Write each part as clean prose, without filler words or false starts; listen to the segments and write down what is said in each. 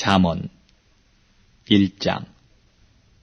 잠언 1장.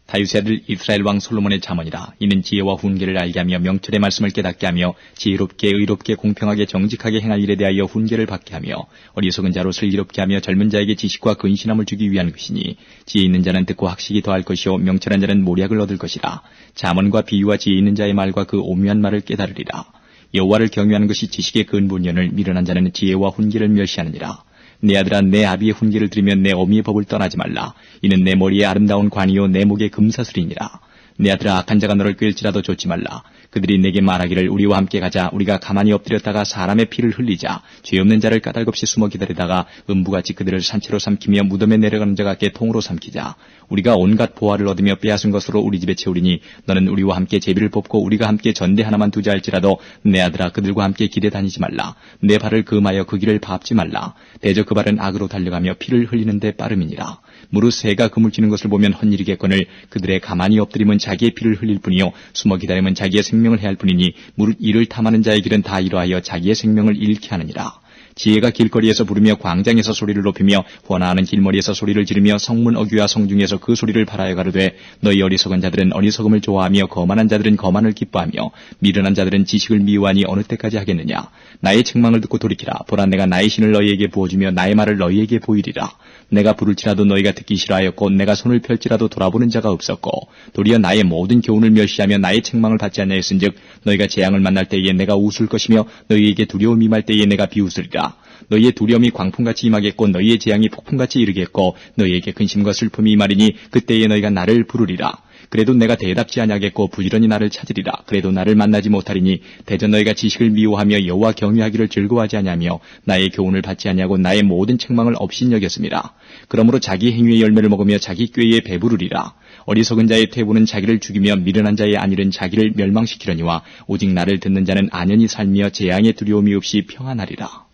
다윗의 아들 이스라엘 왕 솔로몬의 잠언이라. 이는 지혜와 훈계를 알게 하며 명철의 말씀을 깨닫게 하며 지혜롭게 의롭게 공평하게 정직하게 행할 일에 대하여 훈계를 받게 하며 어리석은 자로 슬기롭게 하며 젊은 자에게 지식과 근신함을 주기 위한 것이니, 지혜 있는 자는 듣고 학식이 더할 것이요 명철한 자는 모략을 얻을 것이라. 잠언과 비유와 지혜 있는 자의 말과 그 오묘한 말을 깨달으리라. 여호와를 경외하는 것이 지식의 근본이오늘 미련한 자는 지혜와 훈계를 멸시하느니라. 내 아들아, 내 아비의 훈계를 들으면 내 어미의 법을 떠나지 말라. 이는 내 머리에 아름다운 관이요 내 목에 금사슬이니라. 내 아들아, 악한 자가 너를 꿰을지라도 좇지 말라. 그들이 내게 말하기를 우리와 함께 가자. 우리가 가만히 엎드렸다가 사람의 피를 흘리자. 죄 없는 자를 까닭없이 숨어 기다리다가 음부같이 그들을 산채로 삼키며 무덤에 내려가는 자 같게 통으로 삼키자. 우리가 온갖 보화를 얻으며 빼앗은 것으로 우리 집에 채우리니 너는 우리와 함께 제비를 뽑고 우리가 함께 전대 하나만 두자 할지라도 내 아들아, 그들과 함께 길에 다니지 말라. 내 발을 금하여 그 길을 밟지 말라. 대저 그 발은 악으로 달려가며 피를 흘리는데 빠름이니라. 무릇 새가 그물 찌는 것을 보면 헛일이겠거늘 그들의 가만히 엎드림은 자기의 피를 흘릴 뿐이요 숨어 기다림은 자기의 생명을 해할 뿐이니 무릇 이를 탐하는 자의 길은 다 이러하여 자기의 생명을 잃게 하느니라. 지혜가 길거리에서 부르며 광장에서 소리를 높이며 번화하는 길머리에서 소리를 지르며 성문 어귀와 성중에서 그 소리를 발하여 가로되 너희 어리석은 자들은 어리석음을 좋아하며 거만한 자들은 거만을 기뻐하며 미련한 자들은 지식을 미워하니 어느 때까지 하겠느냐. 나의 책망을 듣고 돌이키라. 보라, 내가 나의 신을 너희에게 부어주며 나의 말을 너희에게 보이리라. 내가 부를지라도 너희가 듣기 싫어하였고 내가 손을 펼지라도 돌아보는 자가 없었고 도리어 나의 모든 교훈을 멸시하며 나의 책망을 받지 아니하였은즉 너희가 재앙을 만날 때에 내가 웃을 것이며 너희에게 두려움이 임할 때에 내가 비웃으리라. 너희의 두려움이 광풍같이 임하겠고 너희의 재앙이 폭풍같이 이르겠고 너희에게 근심과 슬픔이 임하리니 그때에 너희가 나를 부르리라. 그래도 내가 대답지 아니하겠고 부지런히 나를 찾으리라. 그래도 나를 만나지 못하리니 대저 너희가 지식을 미워하며 여호와 경외하기를 즐거워하지 아니하며 나의 교훈을 받지 아니하고 나의 모든 책망을 업신여겼습니다. 그러므로 자기 행위의 열매를 먹으며 자기 꾀에 배부르리라. 어리석은 자의 퇴보는 자기를 죽이며 미련한 자의 안일은 자기를 멸망시키려니와 오직 나를 듣는 자는 안연히 살며 재앙의 두려움이 없이 평안하리라.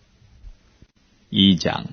2장.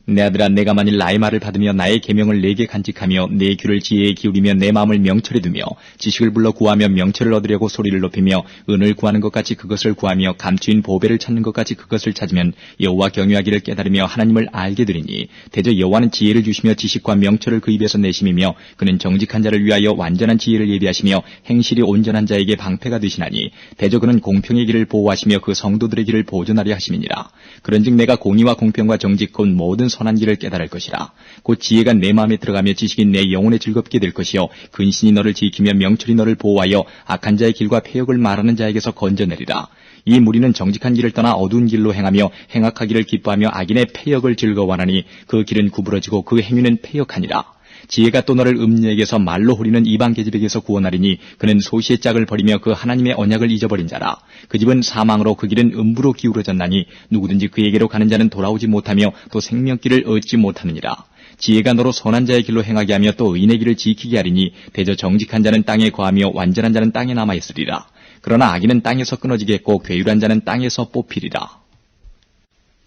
내 아들아, 내가 만일 나의 말을 받으며 나의 계명을 내게 간직하며 내 귀를 지혜에 기울이며 내 마음을 명철에 두며 지식을 불러 구하며 명철을 얻으려고 소리를 높이며 은을 구하는 것 같이 그것을 구하며 감추인 보배를 찾는 것 같이 그것을 찾으면 여호와 경외하기를 깨달으며 하나님을 알게 되리니 대저 여호와는 지혜를 주시며 지식과 명철을 그 입에서 내심이며 그는 정직한 자를 위하여 완전한 지혜를 예비하시며 행실이 온전한 자에게 방패가 되시나니 대저 그는 공평의 길을 보호하시며 그 성도들의 길을 보존하려 하심이니라. 그런즉 내가 공의와 공평과 정직 곧 모든 선한 길을 깨달을 것이라. 곧 지혜가 내 마음에 들어가며 지식이 내 영혼에 즐겁게 될 것이요 근신이 너를 지키며 명철이 너를 보호하여 악한 자의 길과 패역을 말하는 자에게서 건져내리라. 이 무리는 정직한 길을 떠나 어두운 길로 행하며 행악하기를 기뻐하며 악인의 패역을 즐거워하나니 그 길은 구부러지고 그 행위는 패역하니라. 지혜가 또 너를 음녀에게서 말로 호리는 이방 계집에게서 구원하리니 그는 소시의 짝을 버리며 그 하나님의 언약을 잊어버린 자라. 그 집은 사망으로 그 길은 음부로 기울어졌나니 누구든지 그에게로 가는 자는 돌아오지 못하며 또 생명길을 얻지 못하느니라. 지혜가 너로 선한 자의 길로 행하게 하며 또 의인의 길을 지키게 하리니 대저 정직한 자는 땅에 거하며 완전한 자는 땅에 남아있으리라. 그러나 악인은 땅에서 끊어지겠고 괴율한 자는 땅에서 뽑히리라.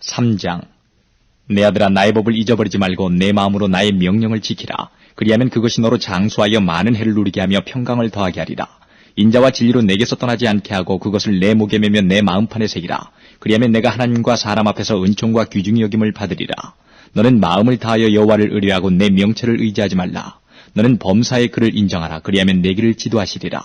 3장. 내 아들아, 나의 법을 잊어버리지 말고 내 마음으로 나의 명령을 지키라. 그리하면 그것이 너로 장수하여 많은 해를 누리게 하며 평강을 더하게 하리라. 인자와 진리로 내게서 떠나지 않게 하고 그것을 내 목에 매며 내 마음판에 새기라. 그리하면 내가 하나님과 사람 앞에서 은총과 귀중히 여김을 받으리라. 너는 마음을 다하여 여호와를 의뢰하고 내 명철을 의지하지 말라. 너는 범사의 그를 인정하라. 그리하면 내 길을 지도하시리라.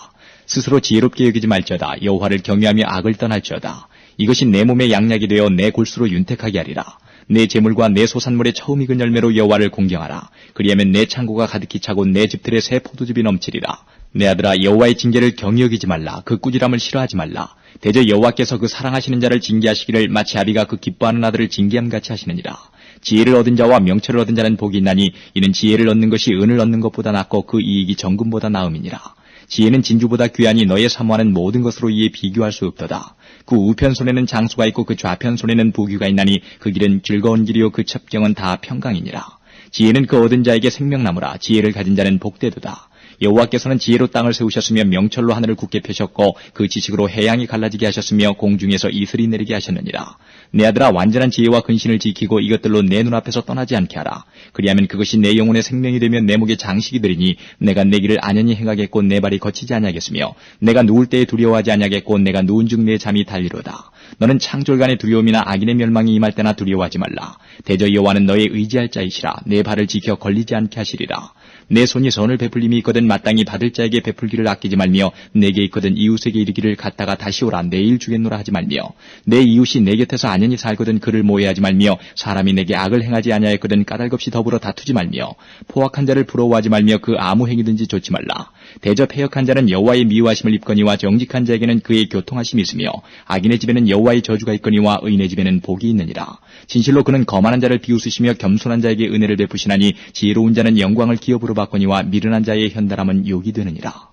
스스로 지혜롭게 여기지 말지어다. 여호와를 경외하며 악을 떠날지어다. 이것이 내 몸의 양약이 되어 내 골수로 윤택하게 하리라. 내 재물과 내 소산물의 처음 익은 열매로 여호와를 공경하라. 그리하면 내 창고가 가득히 차고 내 집들의 새 포도즙이 넘치리라. 내 아들아, 여호와의 징계를 경히 여기지 말라. 그 꾸지람을 싫어하지 말라. 대저 여호와께서 그 사랑하시는 자를 징계하시기를 마치 아비가 그 기뻐하는 아들을 징계함같이 하시느니라. 지혜를 얻은 자와 명철을 얻은 자는 복이 있나니 이는 지혜를 얻는 것이 은을 얻는 것보다 낫고 그 이익이 정금보다 나음이니라. 지혜는 진주보다 귀하니 너의 사모하는 모든 것으로 이에 비교할 수 없도다. 그 우편 손에는 장수가 있고 그 좌편 손에는 부귀가 있나니 그 길은 즐거운 길이요 그 첩경은 다 평강이니라. 지혜는 그 얻은 자에게 생명나무라. 지혜를 가진 자는 복되도다. 여호와께서는 지혜로 땅을 세우셨으며 명철로 하늘을 굳게 펴셨고 그 지식으로 해양이 갈라지게 하셨으며 공중에서 이슬이 내리게 하셨느니라. 내 아들아, 완전한 지혜와 근신을 지키고 이것들로 내 눈앞에서 떠나지 않게 하라. 그리하면 그것이 내 영혼의 생명이 되며 내 목에 장식이 되리니 내가 내 길을 안연히 행하겠고 내 발이 거치지 아니하겠으며 내가 누울 때에 두려워하지 아니하겠고 내가 누운 중 내 잠이 달리로다. 너는 창졸간의 두려움이나 악인의 멸망이 임할 때나 두려워하지 말라. 대저 여호와는 너의 의지할 자이시라. 내 발을 지켜 걸리지 않게 하시리라. 내 손이 선을 베풀림이 있거든 마땅히 받을 자에게 베풀기를 아끼지 말며 내게 있거든 이웃에게 이르기를 갔다가 다시 오라 내일 주겠노라 하지 말며 내 이웃이 내 곁에서 안연히 살거든 그를 모해하지 말며 사람이 내게 악을 행하지 아니하였거든 까닭없이 더불어 다투지 말며 포악한 자를 부러워하지 말며 그 아무 행위든지 좋지 말라. 대저 패역한 자는 여호와의 미워하심을 입거니와 정직한 자에게는 그의 교통하심이 있으며 악인의 집에는 여호와의 저주가 있거니와 의인의 집에는 복이 있느니라. 진실로 그는 거만한 자를 비웃으시며 겸손한 자에게 은혜를 베푸시나니 지혜로운 자는 영광을 기업으로 받거니와 미련한 자의 현달함은 욕이 되느니라.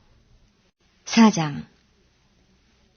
4장.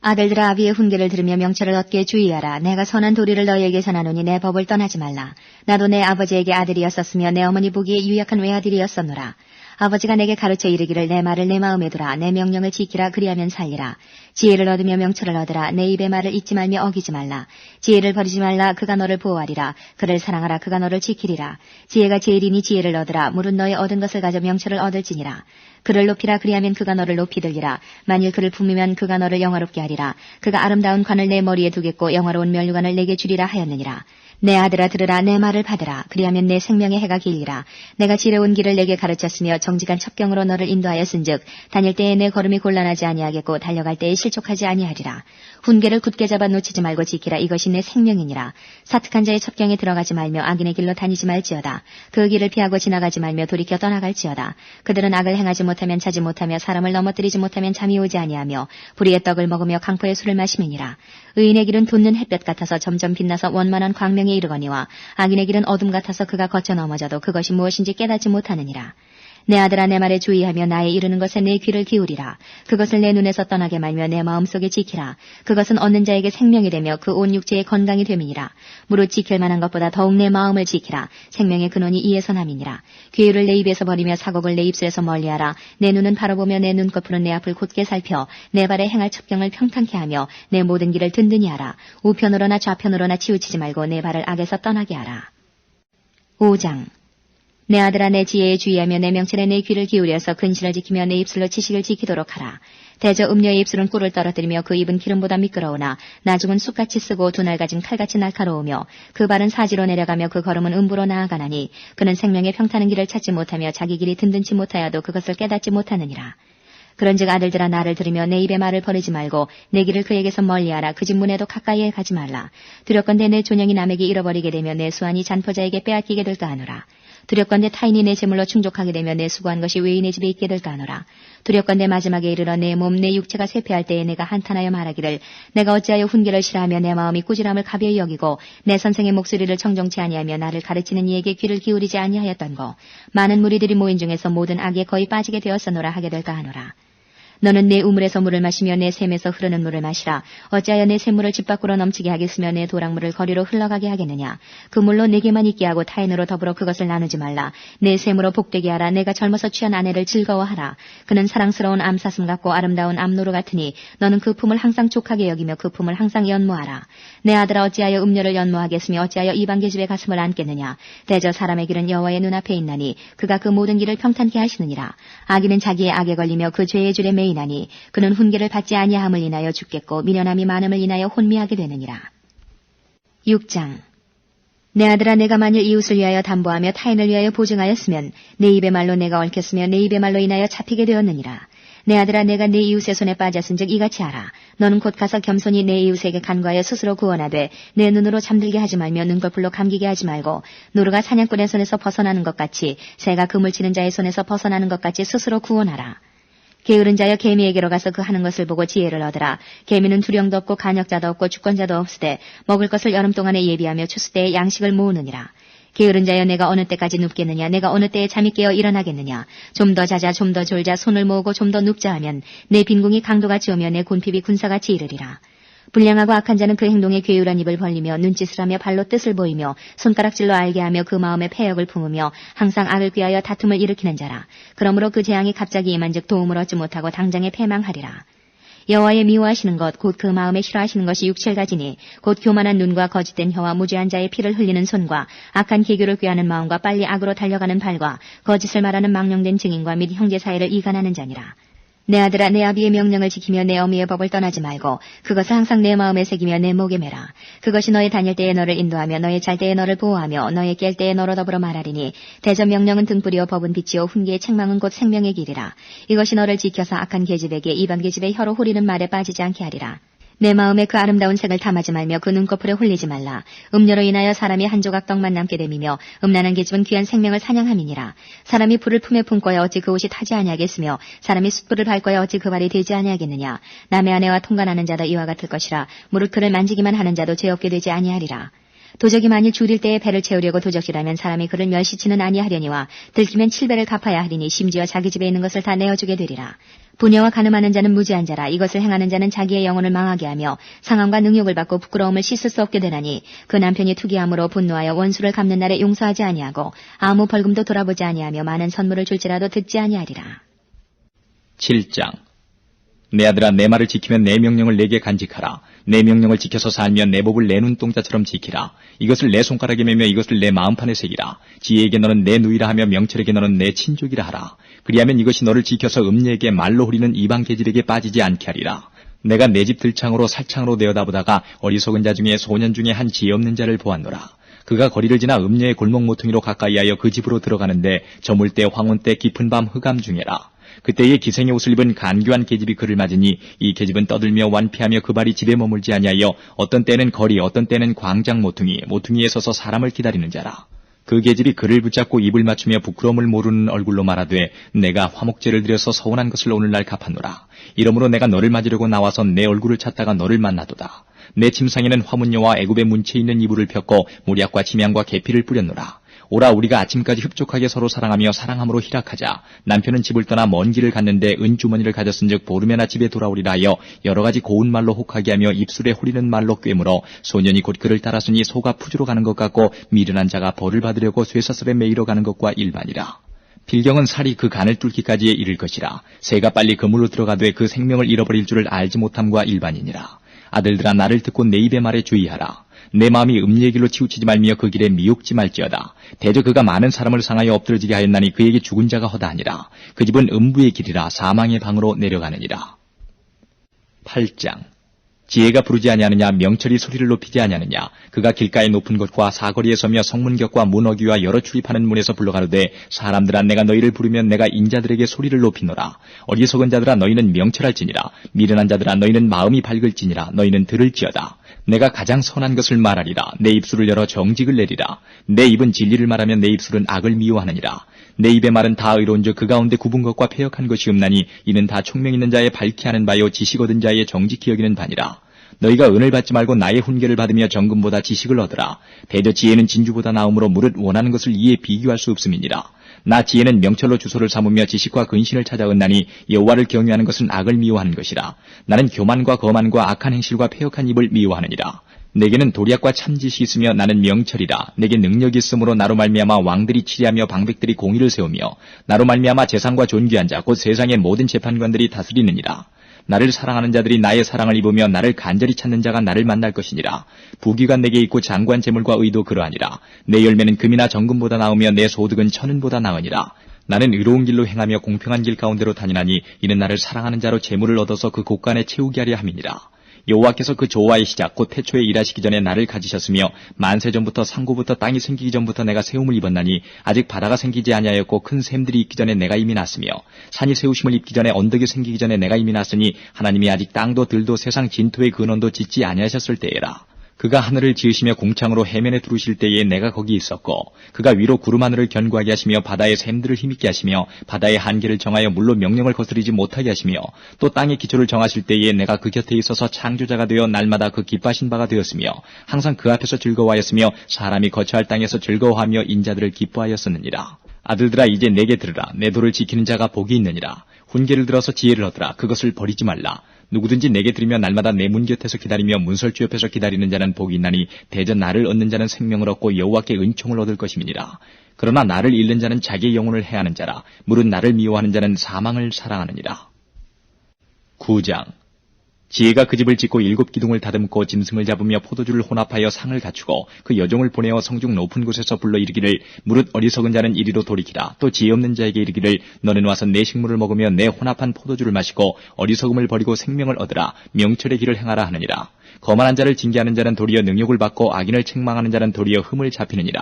아들들아 아비의 훈계를 들으며 명철을 얻게 주의하라. 내가 선한 도리를 너희에게 전하노니 내 법을 떠나지 말라. 나도 내 아버지에게 아들이었었으며 내 어머니 보기에 유약한 외아들이었었노라. 아버지가 내게 가르쳐 이르기를 내 말을 내 마음에 두라. 내 명령을 지키라. 그리하면 살리라. 지혜를 얻으며 명철을 얻으라. 내 입의 말을 잊지 말며 어기지 말라. 지혜를 버리지 말라. 그가 너를 보호하리라. 그를 사랑하라. 그가 너를 지키리라. 지혜가 제일이니 지혜를 얻으라. 물은 너의 얻은 것을 가져 명철을 얻을지니라. 그를 높이라. 그리하면 그가 너를 높이 들리라. 만일 그를 품으면 그가 너를 영화롭게 하리라. 그가 아름다운 관을 내 머리에 두겠고 영화로운 면류관을 내게 주리라 하였느니라. 내 아들아 들으라. 내 말을 받으라. 그리하면 내 생명의 해가 길리라. 내가 지혜로운 길을 내게 가르쳤으며 정직한 첩경으로 너를 인도하였은즉 다닐 때에 내 걸음이 곤란하지 아니하겠고 달려갈 때에 실족하지 아니하리라. 훈계를 굳게 잡아 놓치지 말고 지키라. 이것이 내 생명이니라. 사특한 자의 첩경에 들어가지 말며 악인의 길로 다니지 말지어다. 그 길을 피하고 지나가지 말며 돌이켜 떠나갈지어다. 그들은 악을 행하지 못하면 자지 못하며 사람을 넘어뜨리지 못하면 잠이 오지 아니하며 불의의 떡을 먹으며 강포의 술을 마심이니라. 의인의 길은 돋는 햇볕 같아서 점점 빛나서 원만한 광명에 이르거니와 악인의 길은 어둠 같아서 그가 거쳐 넘어져도 그것이 무엇인지 깨닫지 못하느니라. 내 아들아 내 말에 주의하며 나의 이르는 것에 내 귀를 기울이라. 그것을 내 눈에서 떠나게 말며 내 마음속에 지키라. 그것은 얻는 자에게 생명이 되며 그 온 육체의 건강이 됨이니라. 무릇 지킬 만한 것보다 더욱 내 마음을 지키라. 생명의 근원이 이에서 남이니라. 괴유를 내 입에서 버리며 사곡을 내 입술에서 멀리하라. 내 눈은 바로 보며 내 눈꺼풀은 내 앞을 곧게 살펴 내 발에 행할 첩경을 평탄케 하며 내 모든 길을 든든히 하라. 우편으로나 좌편으로나 치우치지 말고 내 발을 악에서 떠나게 하라. 5장. 내 아들아 내 지혜에 주의하며 내 명철에 내 귀를 기울여서 근신을 지키며 내 입술로 지식을 지키도록 하라. 대저 음녀의 입술은 꿀을 떨어뜨리며 그 입은 기름보다 미끄러우나 나중은 쑥같이 쓰고 두 날 가진 칼같이 날카로우며 그 발은 사지로 내려가며 그 걸음은 음부로 나아가나니 그는 생명의 평탄한 길을 찾지 못하며 자기 길이 든든치 못하여도 그것을 깨닫지 못하느니라. 그런즉 아들들아 나를 들으며 내 입의 말을 버리지 말고 내 길을 그에게서 멀리하라. 그 집 문에도 가까이에 가지 말라. 두렵건대 내 존영이 남에게 잃어버리게 되며 내 수완이 잔포자에게 빼앗기게 될까 하노라. 두렵건대 타인이 내 재물로 충족하게 되며 내 수고한 것이 외인의 집에 있게 될까 하노라. 두렵건대 마지막에 이르러 내 몸 내 육체가 쇠폐할 때에 내가 한탄하여 말하기를 내가 어찌하여 훈계를 싫어하며 내 마음이 꾸지람을 가벼이 여기고 내 선생의 목소리를 청정치 아니하며 나를 가르치는 이에게 귀를 기울이지 아니하였던고. 많은 무리들이 모인 중에서 모든 악에 거의 빠지게 되었으노라 하게 될까 하노라. 너는 내 우물에서 물을 마시며 내 샘에서 흐르는 물을 마시라. 어찌하여 내 샘물을 집 밖으로 넘치게 하겠으며 내 도랑물을 거리로 흘러가게 하겠느냐. 그 물로 내게만 있게 하고 타인으로 더불어 그것을 나누지 말라. 내 샘으로 복되게 하라. 내가 젊어서 취한 아내를 즐거워하라. 그는 사랑스러운 암사슴 같고 아름다운 암노루 같으니 너는 그 품을 항상 족하게 여기며 그 품을 항상 연모하라. 내 아들아 어찌하여 음료를 연모하겠으며 어찌하여 이방계집의 가슴을 안겠느냐. 대저 사람의 길은 여호와의 눈앞에 있나니 그가 그 모든 길을 평탄케 하시느니라. 악인은 자기의 악에 걸리며 그 죄의 줄에 매이나니 그는 훈계를 받지 아니함을 인하여 죽겠고 미련함이 많음을 인하여 혼미하게 되느니라. 6장. 내 아들아 내가 만일 이웃을 위하여 담보하며 타인을 위하여 보증하였으면 내 입의 말로 내가 얽혔으며 내 입의 말로 인하여 잡히게 되었느니라. 내 아들아 내가 내 이웃의 손에 빠졌은즉 이같이 하라. 너는 곧 가서 겸손히 내 이웃에게 간구하여 스스로 구원하되 내 눈으로 잠들게 하지 말며 눈꺼풀로 감기게 하지 말고 노루가 사냥꾼의 손에서 벗어나는 것 같이 새가 그물 치는 자의 손에서 벗어나는 것 같이 스스로 구원하라. 게으른 자여 개미에게로 가서 그 하는 것을 보고 지혜를 얻으라. 개미는 두령도 없고 간역자도 없고 주권자도 없으되 먹을 것을 여름 동안에 예비하며 추수 때에 양식을 모으느니라. 게으른 자여 내가 어느 때까지 눕겠느냐. 내가 어느 때에 잠이 깨어 일어나겠느냐. 좀 더 자자 좀 더 졸자 손을 모으고 좀 더 눕자 하면 내 빈궁이 강도같이 오며 내 곤핍이 군사같이 이르리라. 불량하고 악한 자는 그 행동에 괴유란 입을 벌리며 눈짓을 하며 발로 뜻을 보이며 손가락질로 알게 하며 그 마음에 패역을 품으며 항상 악을 꾀하여 다툼을 일으키는 자라. 그러므로 그 재앙이 갑자기 임한즉 도움을 얻지 못하고 당장에 패망하리라. 여호와의 미워하시는 것 곧 그 마음에 싫어하시는 것이 육칠가지니 곧 교만한 눈과 거짓된 혀와 무죄한 자의 피를 흘리는 손과 악한 계교를 꾀하는 마음과 빨리 악으로 달려가는 발과 거짓을 말하는 망령된 증인과 및 형제 사이를 이간하는 자니라. 내 아들아, 내 아비의 명령을 지키며 내 어미의 법을 떠나지 말고 그것을 항상 내 마음에 새기며 내 목에 매라. 그것이 너의 다닐 때에 너를 인도하며 너의 잘 때에 너를 보호하며 너의 깰 때에 너로 더불어 말하리니 대전 명령은 등불이요 법은 빛이요 훈계의 책망은 곧 생명의 길이라. 이것이 너를 지켜서 악한 계집에게 이방 계집의 혀로 후리는 말에 빠지지 않게 하리라. 내 마음에 그 아름다운 색을 탐하지 말며 그 눈꺼풀에 홀리지 말라. 음료로 인하여 사람이 한 조각 떡만 남게 됨이며 음란한 계집은 귀한 생명을 사냥함이니라. 사람이 불을 품에 품고야 어찌 그 옷이 타지 아니하겠으며 사람이 숯불을 밟고야 어찌 그 발이 되지 아니하겠느냐. 남의 아내와 통관하는 자도 이와 같을 것이라. 무릇 그를 만지기만 하는 자도 죄 없게 되지 아니하리라. 도적이 만일 줄일 때에 배를 채우려고 도적질하면 사람이 그를 멸시치는 아니하려니와 들키면 7배를 갚아야 하리니 심지어 자기 집에 있는 것을 다 내어주게 되리라. 부녀와 간음하는 자는 무지한 자라. 이것을 행하는 자는 자기의 영혼을 망하게 하며 상함과 능욕을 받고 부끄러움을 씻을 수 없게 되나니 그 남편이 투기함으로 분노하여 원수를 갚는 날에 용서하지 아니하고 아무 벌금도 돌아보지 아니하며 많은 선물을 줄지라도 듣지 아니하리라. 7장. 내 아들아, 내 말을 지키면 내 명령을 내게 간직하라. 내 명령을 지켜서 살면 내 법을 내 눈동자처럼 지키라. 이것을 내 손가락에 매며 이것을 내 마음판에 새기라. 지혜에게 너는 내 누이라 하며 명철에게 너는 내 친족이라 하라. 그리하면 이것이 너를 지켜서 음녀에게 말로 후리는 이방 계집에게 빠지지 않게 하리라. 내가 내 집 들창으로 살창으로 내어다보다가 어리석은 자 중에 소년 중에 한 지혜 없는 자를 보았노라. 그가 거리를 지나 음녀의 골목 모퉁이로 가까이하여 그 집으로 들어가는데 저물 때 황혼 때 깊은 밤 흑암 중에라. 그때에 기생의 옷을 입은 간교한 계집이 그를 맞으니 이 계집은 떠들며 완피하며 그 발이 집에 머물지 아니하여 어떤 때는 거리 어떤 때는 광장 모퉁이에 서서 사람을 기다리는 자라. 그 계집이 그를 붙잡고 입을 맞추며 부끄러움을 모르는 얼굴로 말하되 내가 화목제를 드려서 서운한 것을 오늘날 갚았노라. 이러므로 내가 너를 맞으려고 나와서 내 얼굴을 찾다가 너를 만나도다. 내 침상에는 화문녀와 애굽의 문채 있는 이불을 폈고 모략과 침향과 계피를 뿌렸노라. 오라, 우리가 아침까지 흡족하게 서로 사랑하며 사랑함으로 희락하자. 남편은 집을 떠나 먼 길을 갔는데 은주머니를 가졌은즉 보름에나 집에 돌아오리라 하여 여러 가지 고운 말로 혹하게 하며 입술에 후리는 말로 꿰물어 소년이 곧 그를 따랐으니 소가 푸주로 가는 것 같고 미련한 자가 벌을 받으려고 쇠사슬에 매이러 가는 것과 일반이라. 필경은 살이 그 간을 뚫기까지에 이를 것이라. 새가 빨리 그물로 들어가되 그 생명을 잃어버릴 줄을 알지 못함과 일반이니라. 아들들아, 나를 듣고 내 입의 말에 주의하라. 내 마음이 음리의 길로 치우치지 말며 그 길에 미혹지 말지어다. 대저 그가 많은 사람을 상하여 엎드러지게 하였나니 그에게 죽은 자가 허다하니라. 그 집은 음부의 길이라 사망의 방으로 내려가느니라. 8장. 지혜가 부르지 아니하느냐, 명철이 소리를 높이지 아니하느냐. 그가 길가의 높은 곳과 사거리에 서며 성문격과 문어귀와 여러 출입하는 문에서 불러가로되 사람들아, 내가 너희를 부르면 내가 인자들에게 소리를 높이노라. 어리석은 자들아, 너희는 명철할지니라. 미련한 자들아, 너희는 마음이 밝을지니라. 너희는 들을지어다. 내가 가장 선한 것을 말하리라. 내 입술을 열어 정직을 내리라. 내 입은 진리를 말하면 내 입술은 악을 미워하느니라. 내 입의 말은 다 의로운즉 그 가운데 굽은 것과 패역한 것이 없나니 이는 다 총명 있는 자의 밝히 하는 바요 지식 얻은 자의 정직히 여기는 바니라. 너희가 은을 받지 말고 나의 훈계를 받으며 정금보다 지식을 얻으라. 대저 지혜는 진주보다 나음으로 무릇 원하는 것을 이에 비교할 수 없음이니라. 나 지혜는 명철로 주소를 삼으며 지식과 근신을 찾아 얻나니 여호와를 경외하는 것은 악을 미워하는 것이라. 나는 교만과 거만과 악한 행실과 패역한 입을 미워하느니라. 내게는 도략과 참지식이 있으며 나는 명철이라. 내게 능력이 있으므로 나로 말미암아 왕들이 치리하며 방백들이 공의를 세우며 나로 말미암아 재상과 존귀한 자 곧 세상의 모든 재판관들이 다스리느니라. 나를 사랑하는 자들이 나의 사랑을 입으며 나를 간절히 찾는 자가 나를 만날 것이니라. 부귀가 내게 있고 장관 재물과 의도 그러하니라. 내 열매는 금이나 정금보다 나으며 내 소득은 천은보다 나으니라. 나는 의로운 길로 행하며 공평한 길 가운데로 다니나니 이는 나를 사랑하는 자로 재물을 얻어서 그 곳간에 채우게 하려 함이니라. 여호와께서 그 조화의 시작 곧 태초에 일하시기 전에 나를 가지셨으며 만세 전부터 상고부터 땅이 생기기 전부터 내가 세움을 입었나니 아직 바다가 생기지 아니하였고 큰 샘들이 있기 전에 내가 이미 났으며 산이 세우심을 입기 전에 언덕이 생기기 전에 내가 이미 났으니 하나님이 아직 땅도 들도 세상 진토의 근원도 짓지 아니하셨을 때에라. 그가 하늘을 지으시며 공창으로 해면에 두르실 때에 내가 거기 있었고 그가 위로 구름 하늘을 견고하게 하시며 바다의 샘들을 힘있게 하시며 바다의 한계를 정하여 물로 명령을 거스르지 못하게 하시며 또 땅의 기초를 정하실 때에 내가 그 곁에 있어서 창조자가 되어 날마다 그 기뻐하신 바가 되었으며 항상 그 앞에서 즐거워하였으며 사람이 거처할 땅에서 즐거워하며 인자들을 기뻐하였었느니라. 아들들아, 이제 내게 들으라. 내 도를 지키는 자가 복이 있느니라. 훈계를 들어서 지혜를 얻으라. 그것을 버리지 말라. 누구든지 내게 들으며 날마다 내 문 곁에서 기다리며 문설주 옆에서 기다리는 자는 복이 있나니 대전 나를 얻는 자는 생명을 얻고 여호와께 은총을 얻을 것임이니라. 그러나 나를 잃는 자는 자기의 영혼을 해하는 자라. 무릇 나를 미워하는 자는 사망을 사랑하느니라. 9장. 지혜가 그 집을 짓고 7 기둥을 다듬고 짐승을 잡으며 포도주를 혼합하여 상을 갖추고 그 여종을 보내어 성중 높은 곳에서 불러 이르기를 무릇 어리석은 자는 이리로 돌이키라. 또 지혜 없는 자에게 이르기를 너는 와서 내 식물을 먹으며 내 혼합한 포도주를 마시고 어리석음을 버리고 생명을 얻으라. 명철의 길을 행하라 하느니라. 거만한 자를 징계하는 자는 도리어 능욕을 받고 악인을 책망하는 자는 도리어 흠을 잡히느니라.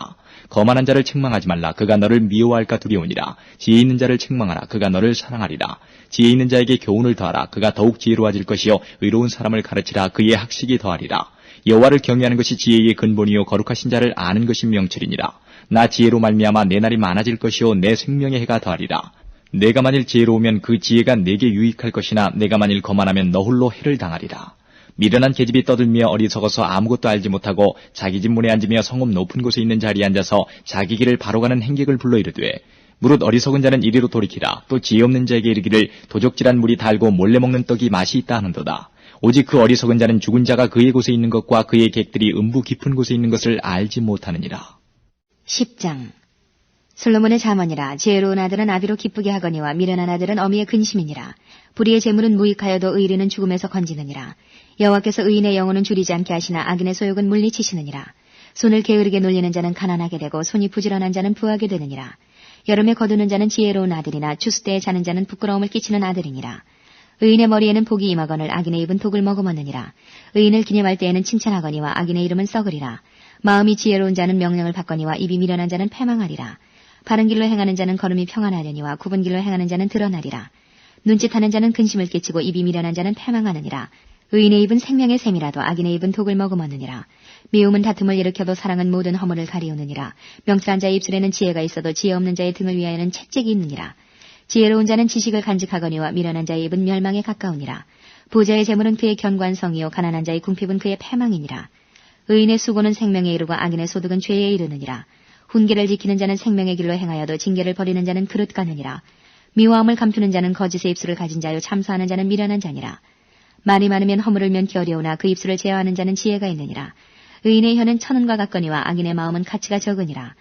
거만한 자를 책망하지 말라. 그가 너를 미워할까 두려우니라. 지혜 있는 자를 책망하라. 그가 너를 사랑하리라. 지혜 있는 자에게 교훈을 더하라. 그가 더욱 지혜로워질 것이요 의로운 사람을 가르치라. 그의 학식이 더하리라. 여호와를 경외하는 것이 지혜의 근본이요 거룩하신 자를 아는 것이 명철이니라. 나 지혜로 말미암아 내 날이 많아질 것이요 내 생명의 해가 더하리라. 내가 만일 지혜로우면 그 지혜가 내게 유익할 것이나 내가 만일 거만하면 너 홀로 해를 당하리라. 미련한 계집이 떠들며 어리석어서 아무것도 알지 못하고 자기 집 문에 앉으며 성읍 높은 곳에 있는 자리에 앉아서 자기 길을 바로 가는 행객을 불러 이르되 무릇 어리석은 자는 이리로 돌이키라. 또 지혜 없는 자에게 이르기를 도적질한 물이 달고 몰래 먹는 떡이 맛이 있다 하는도다. 오직 그 어리석은 자는 죽은 자가 그의 곳에 있는 것과 그의 객들이 음부 깊은 곳에 있는 것을 알지 못하느니라. 10장 솔로몬의 잠언이라. 지혜로운 아들은 아비로 기쁘게 하거니와 미련한 아들은 어미의 근심이니라. 불의의 재물은 무익하여도 의리는 죽음에서 건지느니라. 여호와께서 의인의 영혼은 줄이지 않게 하시나 악인의 소욕은 물리치시느니라. 손을 게으르게 놀리는 자는 가난하게 되고 손이 부지런한 자는 부하게 되느니라. 여름에 거두는 자는 지혜로운 아들이나 추수 때에 자는 자는 부끄러움을 끼치는 아들이니라. 의인의 머리에는 복이 임하거늘 악인의 입은 독을 머금었느니라. 의인을 기념할 때에는 칭찬하거니와 악인의 이름은 썩으리라. 마음이 지혜로운 자는 명령을 받거니와 입이 미련한 자는 패망하리라. 바른 길로 행하는 자는 걸음이 평안하려니와 굽은 길로 행하는 자는 드러나리라. 눈짓하는 자는 근심을 끼치고 입이 미련한 자는 패망하느니라. 의인의 입은 생명의 샘이라도 악인의 입은 독을 머금었느니라. 미움은 다툼을 일으켜도 사랑은 모든 허물을 가리우느니라. 명철한 자의 입술에는 지혜가 있어도 지혜 없는 자의 등을 위하여는 채찍이 있느니라. 지혜로운 자는 지식을 간직하거니와 미련한 자의 입은 멸망에 가까우니라. 부자의 재물은 그의 견고한 성이요 가난한 자의 궁핍은 그의 패망이니라. 의인의 수고는 생명에 이르고 악인의 소득은 죄에 이르느니라. 훈계를 지키는 자는 생명의 길로 행하여도 징계를 버리는 자는 그릇 가느니라. 미워함을 감추는 자는 거짓의 입술을 가진 자요 참소하는 자는 미련한 자니라. 말이 많으면 허물을 면키 어려우나 그 입술을 제어하는 자는 지혜가 있느니라. 의인의 혀는 천은과 같거니와 악인의 마음은 가치가 적으니라.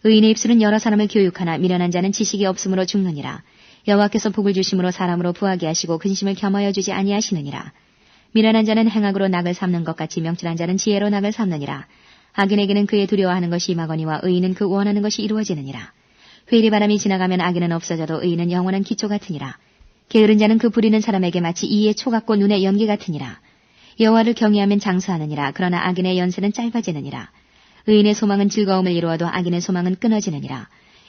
의인의 입술은 여러 사람을 교육하나 미련한 자는 지식이 없으므로 죽느니라. 여호와께서 복을 주심으로 사람으로 부하게 하시고 근심을 겸하여 주지 아니하시느니라. 미련한 자는 행악으로 낙을 삼는 것 같이 명철한 자는 지혜로 낙을 삼느니라. 악인에게는 그의 두려워하는 것이 임하거니와 의인은 그 원하는 것이 이루어지느니라. 회리바람이 지나가면 악인은 없어져도 의인은 영원한 기초 같으니라. 게으른 자는 그 부리는 사람에게 마치 이의 초 같고 눈의 연기 같으니라. 여호와를 경외하면 장수하느니라. 그러나 악인의 연세는 짧아지느니라. 의인의 소망은 즐거움을 이루어도 악인의 소망은 끊어지느니라.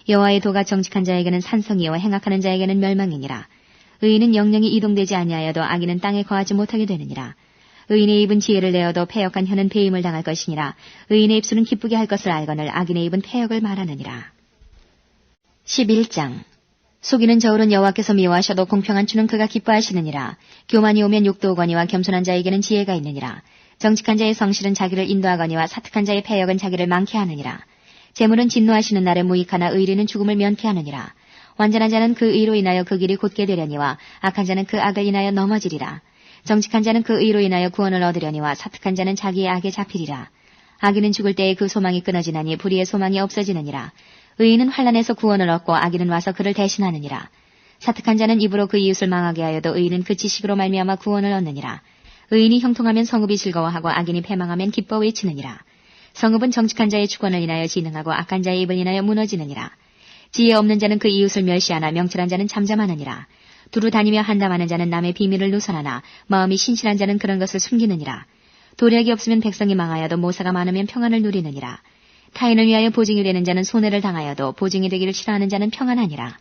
여호와의 도가 정직한 자에게는 산성이요 행악하는 자에게는 멸망이니라. 의인은 영영이 이동되지 아니하여도 악인은 땅에 거하지 못하게 되느니라. 의인의 입은 지혜를 내어도 패역한 혀는 배임을 당할 것이니라. 의인의 입술은 기쁘게 할 것을 알거늘 악인의 입은 패역을 말하느니라. 11장 속이는 저울은 여호와께서 미워하셔도 공평한 추는 그가 기뻐하시느니라. 교만이 오면 욕도 오거니와 겸손한 자에게는 지혜가 있느니라. 정직한 자의 성실은 자기를 인도하거니와 사특한 자의 패역은 자기를 많게 하느니라. 재물은 진노하시는 날에 무익하나 의리는 죽음을 면케 하느니라. 완전한 자는 그 의로 인하여 그 길이 곧게 되려니와 악한 자는 그 악을 인하여 넘어지리라. 정직한 자는 그 의로 인하여 구원을 얻으려니와 사특한 자는 자기의 악에 잡히리라. 악인은 죽을 때에 그 소망이 끊어지나니 불의의 소망이 없어지느니라. 의인은 환난에서 구원을 얻고 악인은 와서 그를 대신하느니라. 사특한 자는 입으로 그 이웃을 망하게 하여도 의인은 그 지식으로 말미암아 구원을 얻느니라. 의인이 형통하면 성읍이 즐거워하고 악인이 패망하면 기뻐 외치느니라. 성읍은 정직한 자의 축원을 인하여 진흥하고 악한 자의 입을 인하여 무너지느니라. 지혜 없는 자는 그 이웃을 멸시하나 명철한 자는 잠잠하느니라. 두루 다니며 한담하는 자는 남의 비밀을 누설하나 마음이 신실한 자는 그런 것을 숨기느니라. 도력이 없으면 백성이 망하여도 모사가 많으면 평안을 누리느니라. 타인을 위하여 보증이 되는 자는 손해를 당하여도 보증이 되기를 싫어하는 자는 평안하니라.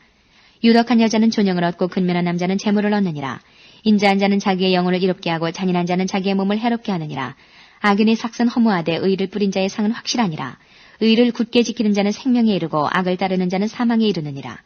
유덕한 여자는 존영을 얻고 근면한 남자는 재물을 얻느니라. 인자한 자는 자기의 영혼을 이롭게 하고 잔인한 자는 자기의 몸을 해롭게 하느니라. 악인의 삭은 허무하되 의를 뿌린 자의 상은 확실하니라. 의를 굳게 지키는 자는 생명에 이르고 악을 따르는 자는 사망에 이르느니라.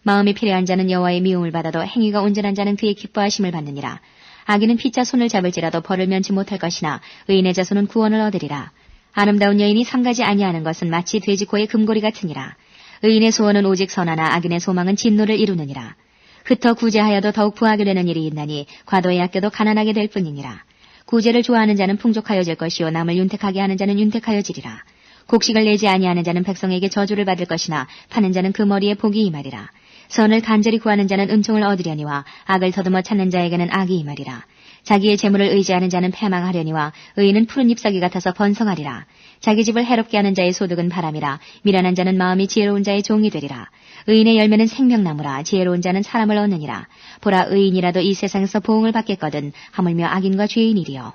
마음이 필요한 자는 여호와의 미움을 받아도 행위가 온전한 자는 그의 기뻐하심을 받느니라. 악인은 피차 손을 잡을지라도 벌을 면치 못할 것이나 의인의 자손은 구원을 얻으리라. 아름다운 여인이 상가지 아니하는 것은 마치 돼지코의 금고리 같으니라. 의인의 소원은 오직 선하나 악인의 소망은 진노를 이루느니라. 흩어 구제하여도 더욱 부하게 되는 일이 있나니 과도에 아껴도 가난하게 될 뿐이니라. 구제를 좋아하는 자는 풍족하여질 것이요 남을 윤택하게 하는 자는 윤택하여지리라. 곡식을 내지 아니하는 자는 백성에게 저주를 받을 것이나 파는 자는 그 머리에 복이 임하리라. 선을 간절히 구하는 자는 은총을 얻으려니와 악을 더듬어 찾는 자에게는 악이 임하리라. 자기의 재물을 의지하는 자는 패망하려니와 의인은 푸른 잎사귀 같아서 번성하리라. 자기 집을 해롭게 하는 자의 소득은 바람이라. 미련한 자는 마음이 지혜로운 자의 종이 되리라. 의인의 열매는 생명나무라. 지혜로운 자는 사람을 얻느니라. 보라, 의인이라도 이 세상에서 보응을 받겠거든 하물며 악인과 죄인이리요.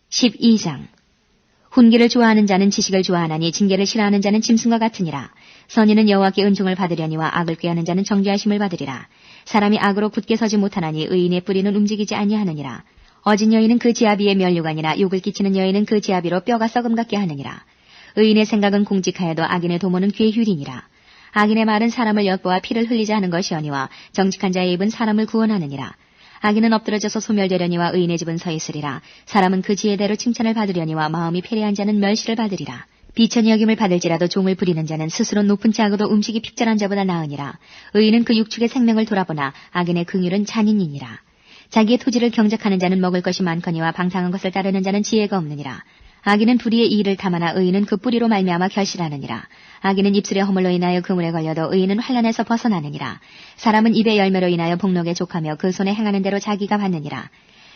12장. 훈계를 좋아하는 자는 지식을 좋아하나니 징계를 싫어하는 자는 짐승과 같으니라. 선인은 여호와께 은총을 받으려니와 악을 꾀하는 자는 정죄하심을 받으리라. 사람이 악으로 굳게 서지 못하나니 의인의 뿌리는 움직이지 아니하느니라. 어진 여인은 그 지아비의 면류관이라. 욕을 끼치는 여인은 그 지아비로 뼈가 썩음 같게 하느니라. 의인의 생각은 공직하여도 악인의 도모는 괴휼이니라. 악인의 말은 사람을 엿보아 피를 흘리자 하는 것이오니와 정직한 자의 입은 사람을 구원하느니라. 악인은 엎드러져서 소멸되려니와 의인의 집은 서 있으리라. 사람은 그 지혜대로 칭찬을 받으려니와 마음이 패례한 자는 멸시를 받으리라. 비천히 여김을 받을지라도 종을 부리는 자는 스스로 높은 자고도 음식이 핍절한 자보다 나으니라. 의인은 그 육축의 생명을 돌아보나 악인의 긍휼은 잔인이니라. 자기의 토지를 경작하는 자는 먹을 것이 많거니와 방탕한 것을 따르는 자는 지혜가 없느니라. 악인은 불의의 이를 탐하나 의인은 그 뿌리로 말미암아 결실하느니라. 악인은 입술의 허물로 인하여 그물에 걸려도 의인은 환난에서 벗어나느니라. 사람은 입의 열매로 인하여 복록에 족하며 그 손에 행하는 대로 자기가 받느니라.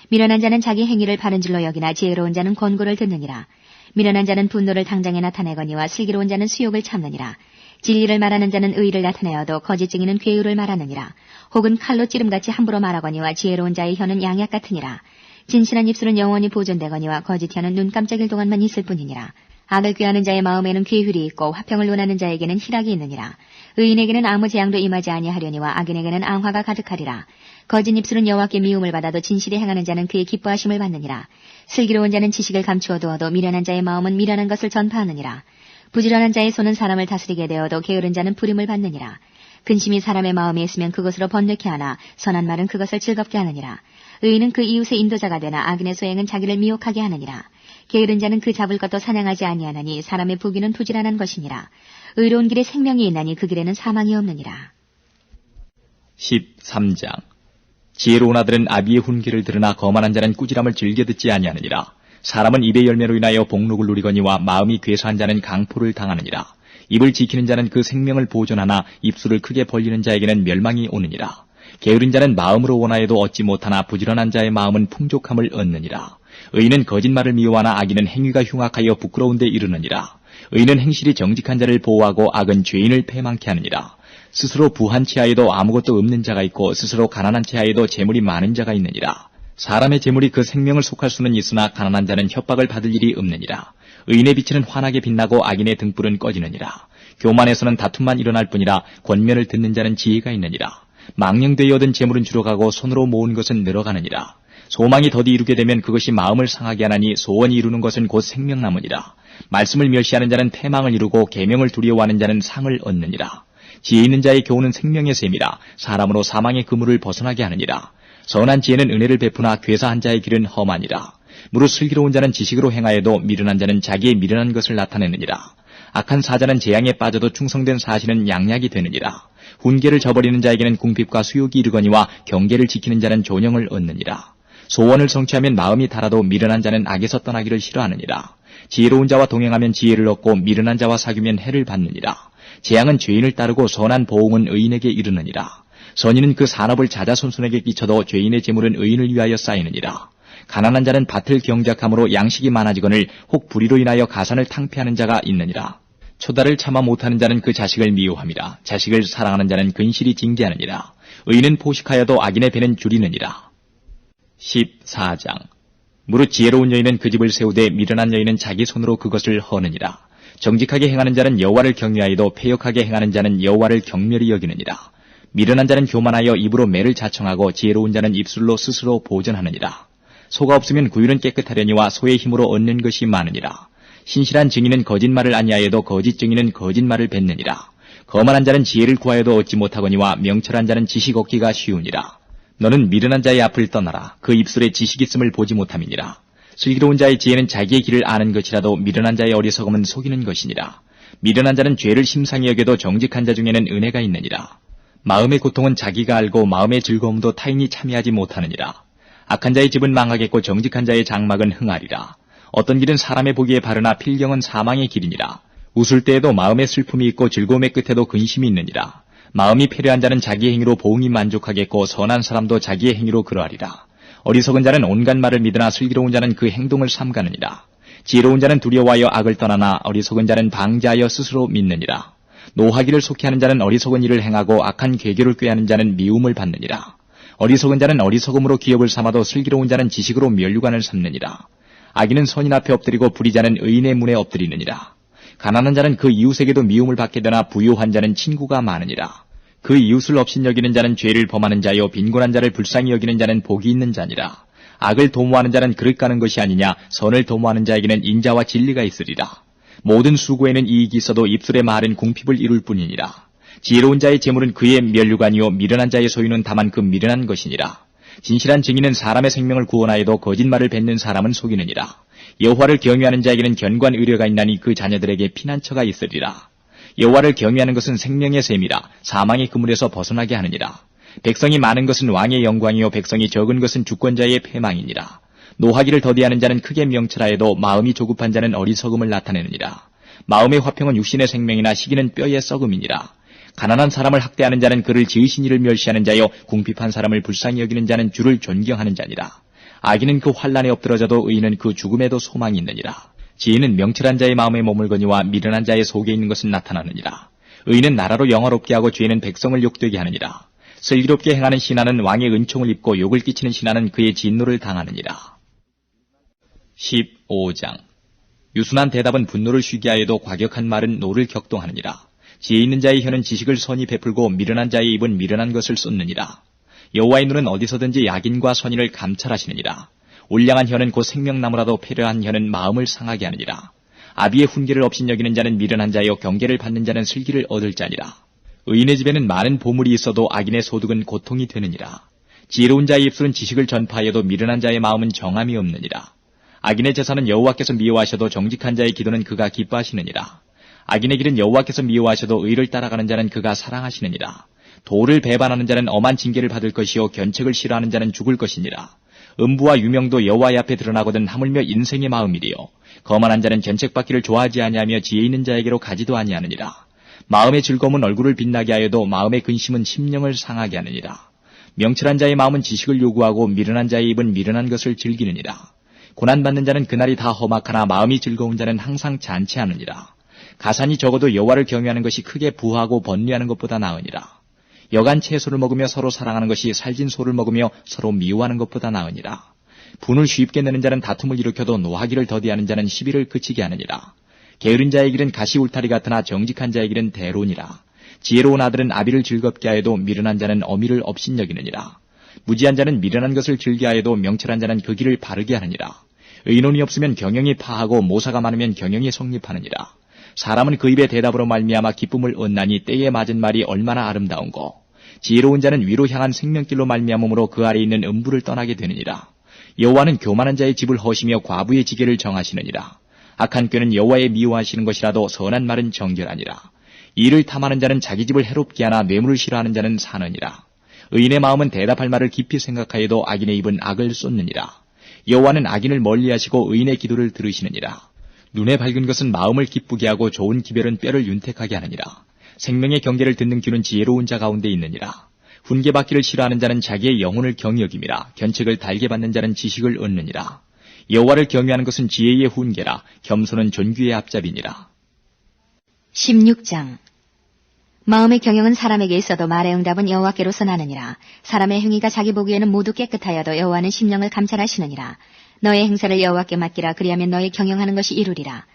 미련한 자는 자기 행위를 바른 줄로 여기나 지혜로운 자는 권고를 듣느니라. 미련한 자는 분노를 당장에 나타내거니와 슬기로운 자는 수욕을 참느니라. 진리를 말하는 자는 의의를 나타내어도 거짓 증인은 괴유를 말하느니라. 혹은 칼로 찌름같이 함부로 말하거니와 지혜로운 자의 혀는 양약 같으니라. 진실한 입술은 영원히 보존되거니와 거짓 혀는 눈 깜짝일 동안만 있을 뿐이니라. 악을 꾀하는 자의 마음에는 괴휼이 있고 화평을 논하는 자에게는 희락이 있느니라. 의인에게는 아무 재앙도 임하지 아니하려니와 악인에게는 앙화가 가득하리라. 거짓 입술은 여호와께 미움을 받아도 진실이 행하는 자는 그의 기뻐하심을 받느니라. 슬기로운 자는 지식을 감추어 두어도 미련한 자의 마음은 미련한 것을 전파하느니라. 부지런한 자의 손은 사람을 다스리게 되어도 게으른 자는 부림을 받느니라. 근심이 사람의 마음에 있으면 그것으로 번뇌케 하나 선한 말은 그것을 즐겁게 하느니라. 의인은 그 이웃의 인도자가 되나 악인의 소행은 자기를 미혹하게 하느니라. 게으른 자는 그 잡을 것도 사냥하지 아니하나니 사람의 부귀는 부지런한 것이니라. 의로운 길에 생명이 있나니 그 길에는 사망이 없느니라. 13장. 지혜로운 아들은 아비의 훈계를 들으나 거만한 자는 꾸지람을 즐겨 듣지 아니하느니라. 사람은 입의 열매로 인하여 복록을 누리거니와 마음이 괴수한 자는 강포를 당하느니라. 입을 지키는 자는 그 생명을 보존하나 입술을 크게 벌리는 자에게는 멸망이 오느니라. 게으른 자는 마음으로 원하여도 얻지 못하나 부지런한 자의 마음은 풍족함을 얻느니라. 의인은 거짓말을 미워하나 악인은 행위가 흉악하여 부끄러운 데 이르느니라. 의인은 행실이 정직한 자를 보호하고 악은 죄인을 패망케 하느니라. 스스로 부한 치하에도 아무것도 없는 자가 있고 스스로 가난한 치하에도 재물이 많은 자가 있느니라. 사람의 재물이 그 생명을 속할 수는 있으나 가난한 자는 협박을 받을 일이 없느니라. 의인의 빛은 환하게 빛나고 악인의 등불은 꺼지느니라. 교만에서는 다툼만 일어날 뿐이라 권면을 듣는 자는 지혜가 있느니라. 망령되이 얻은 재물은 줄어가고 손으로 모은 것은 늘어가느니라. 소망이 더디 이루게 되면 그것이 마음을 상하게 하나니 소원이 이루는 것은 곧 생명나무니라. 말씀을 멸시하는 자는 패망을 이루고 계명을 두려워하는 자는 상을 얻느니라. 지혜 있는 자의 교훈은 생명의 셈이라. 사람으로 사망의 그물을 벗어나게 하느니라. 선한 지혜는 은혜를 베푸나 괴사한 자의 길은 험하니라. 무릇 슬기로운 자는 지식으로 행하여도 미련한 자는 자기의 미련한 것을 나타내느니라. 악한 사자는 재앙에 빠져도 충성된 사신은 양약이 되느니라. 훈계를 저버리는 자에게는 궁핍과 수욕이 이르거니와 경계를 지키는 자는 존영을 얻느니라. 소원을 성취하면 마음이 달아도 미련한 자는 악에서 떠나기를 싫어하느니라. 지혜로운 자와 동행하면 지혜를 얻고 미련한 자와 사귀면 해를 받느니라. 재앙은 죄인을 따르고 선한 보응은 의인에게 이르느니라. 선인은 그 산업을 자자손손에게 끼쳐도 죄인의 재물은 의인을 위하여 쌓이느니라. 가난한 자는 밭을 경작함으로 양식이 많아지거늘 혹 불의로 인하여 가산을 탕폐하는 자가 있느니라. 초달을 참아 못하는 자는 그 자식을 미워함이라. 자식을 사랑하는 자는 근실이 징계하느니라. 의인은 포식하여도 악인의 배는 줄이느니라. 14장. 무릇 지혜로운 여인은 그 집을 세우되 미련한 여인은 자기 손으로 그것을 허느니라. 정직하게 행하는 자는 여호와를 경외하여도 패역하게 행하는 자는 여호와를 경멸히 여기느니라. 미련한 자는 교만하여 입으로 매를 자청하고 지혜로운 자는 입술로 스스로 보전하느니라. 소가 없으면 구유는 깨끗하려니와 소의 힘으로 얻는 것이 많으니라. 신실한 증인은 거짓말을 아니하여도 거짓 증인은 거짓말을 뱉느니라. 거만한 자는 지혜를 구하여도 얻지 못하거니와 명철한 자는 지식 얻기가 쉬우니라. 너는 미련한 자의 앞을 떠나라. 그 입술에 지식 있음을 보지 못함이니라. 슬기로운 자의 지혜는 자기의 길을 아는 것이라도 미련한 자의 어리석음은 속이는 것이니라. 미련한 자는 죄를 심상히 여겨도 정직한 자 중에는 은혜가 있느니라. 마음의 고통은 자기가 알고 마음의 즐거움도 타인이 참여하지 못하느니라. 악한 자의 집은 망하겠고 정직한 자의 장막은 흥하리라. 어떤 길은 사람의 보기에 바르나 필경은 사망의 길이니라. 웃을 때에도 마음의 슬픔이 있고 즐거움의 끝에도 근심이 있느니라. 마음이 패려한 자는 자기의 행위로 보응이 만족하겠고 선한 사람도 자기의 행위로 그러하리라. 어리석은 자는 온갖 말을 믿으나 슬기로운 자는 그 행동을 삼가느니라. 지혜로운 자는 두려워하여 악을 떠나나 어리석은 자는 방자하여 스스로 믿느니라. 노하기를 속히하는 자는 어리석은 일을 행하고 악한 계교를 꾀하는 자는 미움을 받느니라. 어리석은 자는 어리석음으로 기업을 삼아도 슬기로운 자는 지식으로 면류관을 삼느니라. 악인은 선인 앞에 엎드리고 불의자는 의인의 문에 엎드리느니라. 가난한 자는 그 이웃에게도 미움을 받게 되나 부유한 자는 친구가 많으니라. 그 이웃을 업신여기는 자는 죄를 범하는 자요 빈곤한 자를 불쌍히 여기는 자는 복이 있는 자니라. 악을 도모하는 자는 그릇 가는 것이 아니냐 선을 도모하는 자에게는 인자와 진리가 있으리라. 모든 수고에는 이익이 있어도 입술의 말은 궁핍을 이룰 뿐이니라. 지혜로운 자의 재물은 그의 면류관이요 미련한 자의 소유는 다만 그 미련한 것이니라. 진실한 증인은 사람의 생명을 구원하여도 거짓말을 뱉는 사람은 속이느니라. 여호와를 경외하는 자에게는 견고한 의뢰가 있나니 그 자녀들에게 피난처가 있으리라. 여호와를 경외하는 것은 생명의 셈이라. 사망의 그물에서 벗어나게 하느니라. 백성이 많은 것은 왕의 영광이요 백성이 적은 것은 주권자의 패망이니라. 노하기를 더디하는 자는 크게 명철하여도 마음이 조급한 자는 어리석음을 나타내느니라. 마음의 화평은 육신의 생명이나 시기는 뼈의 썩음이니라. 가난한 사람을 학대하는 자는 그를 지으신 이를 멸시하는 자요 궁핍한 사람을 불쌍히 여기는 자는 주를 존경하는 자니라. 악인은 그 환난에 엎드러져도 의인은 그 죽음에도 소망이 있느니라. 지혜는 명철한 자의 마음에 머물거니와 미련한 자의 속에 있는 것은 나타나느니라. 의인은 나라로 영화롭게 하고 죄는 백성을 욕되게 하느니라. 슬기롭게 행하는 신하는 왕의 은총을 입고 욕을 끼치는 신하는 그의 진노를 당하느니라. 15장. 유순한 대답은 분노를 쉬게 하여도 과격한 말은 노를 격동하느니라. 지혜 있는 자의 혀는 지식을 선히 베풀고 미련한 자의 입은 미련한 것을 쏟느니라. 여호와의 눈은 어디서든지 악인과 선인을 감찰하시느니라. 울량한 혀는 곧 생명나무라도 패려한 혀는 마음을 상하게 하느니라. 아비의 훈계를 업신여기는 자는 미련한 자요 경계를 받는 자는 슬기를 얻을 자니라. 의인의 집에는 많은 보물이 있어도 악인의 소득은 고통이 되느니라. 지혜로운 자의 입술은 지식을 전파하여도 미련한 자의 마음은 정함이 없느니라. 악인의 제사는 여호와께서 미워하셔도 정직한 자의 기도는 그가 기뻐하시느니라. 악인의 길은 여호와께서 미워하셔도 의를 따라가는 자는 그가 사랑하시느니라. 도를 배반하는 자는 엄한 징계를 받을 것이요 견책을 싫어하는 자는 죽을 것이니라. 음부와 유명도 여호와의 앞에 드러나거든 하물며 인생의 마음이리요. 거만한 자는 견책받기를 좋아하지 아니하며 지혜 있는 자에게로 가지도 아니하느니라. 마음의 즐거움은 얼굴을 빛나게 하여도 마음의 근심은 심령을 상하게 하느니라. 명철한 자의 마음은 지식을 요구하고 미련한 자의 입은 미련한 것을 즐기느니라. 고난받는 자는 그날이 다 험악하나 마음이 즐거운 자는 항상 잔치하느니라. 가산이 적어도 여호와를 경외하는 것이 크게 부하고 번뇌하는 것보다 나으니라. 여간 채소를 먹으며 서로 사랑하는 것이 살진 소를 먹으며 서로 미워하는 것보다 나으니라. 분을 쉽게 내는 자는 다툼을 일으켜도 노하기를 더디하는 자는 시비를 그치게 하느니라. 게으른 자의 길은 가시 울타리 같으나 정직한 자의 길은 대로니라. 지혜로운 아들은 아비를 즐겁게 하여도 미련한 자는 어미를 업신여기느니라. 무지한 자는 미련한 것을 즐겨하여도 명철한 자는 그 길을 바르게 하느니라. 의논이 없으면 경영이 파하고 모사가 많으면 경영이 성립하느니라. 사람은 그 입의 대답으로 말미암아 기쁨을 얻나니 때에 맞은 말이 얼마나 아름다운고. 지혜로운 자는 위로 향한 생명길로 말미암음으로 그 아래 있는 음부를 떠나게 되느니라. 여호와는 교만한 자의 집을 허시며 과부의 지게를 정하시느니라. 악한 꾀는 여호와의 미워하시는 것이라도 선한 말은 정결하니라. 이를 탐하는 자는 자기 집을 해롭게 하나 뇌물을 싫어하는 자는 사느니라. 의인의 마음은 대답할 말을 깊이 생각하여도 악인의 입은 악을 쏟느니라. 여호와는 악인을 멀리하시고 의인의 기도를 들으시느니라. 눈에 밝은 것은 마음을 기쁘게 하고 좋은 기별은 뼈를 윤택하게 하느니라. 생명의 경계를 듣는 귀는 지혜로운 자 가운데 있느니라. 훈계받기를 싫어하는 자는 자기의 영혼을 경히 여김이라. 견책을 달게 받는 자는 지식을 얻느니라. 여호와를 경외하는 것은 지혜의 훈계라. 겸손은 존귀의 앞잡이니라. 16장. 마음의 경영은 사람에게 있어도 말의 응답은 여호와께로서 나느니라. 사람의 행위가 자기 보기에는 모두 깨끗하여도 여호와는 심령을 감찰하시느니라. 너의 행사를 여호와께 맡기라. 그리하면 너의 경영하는 것이 이루리라.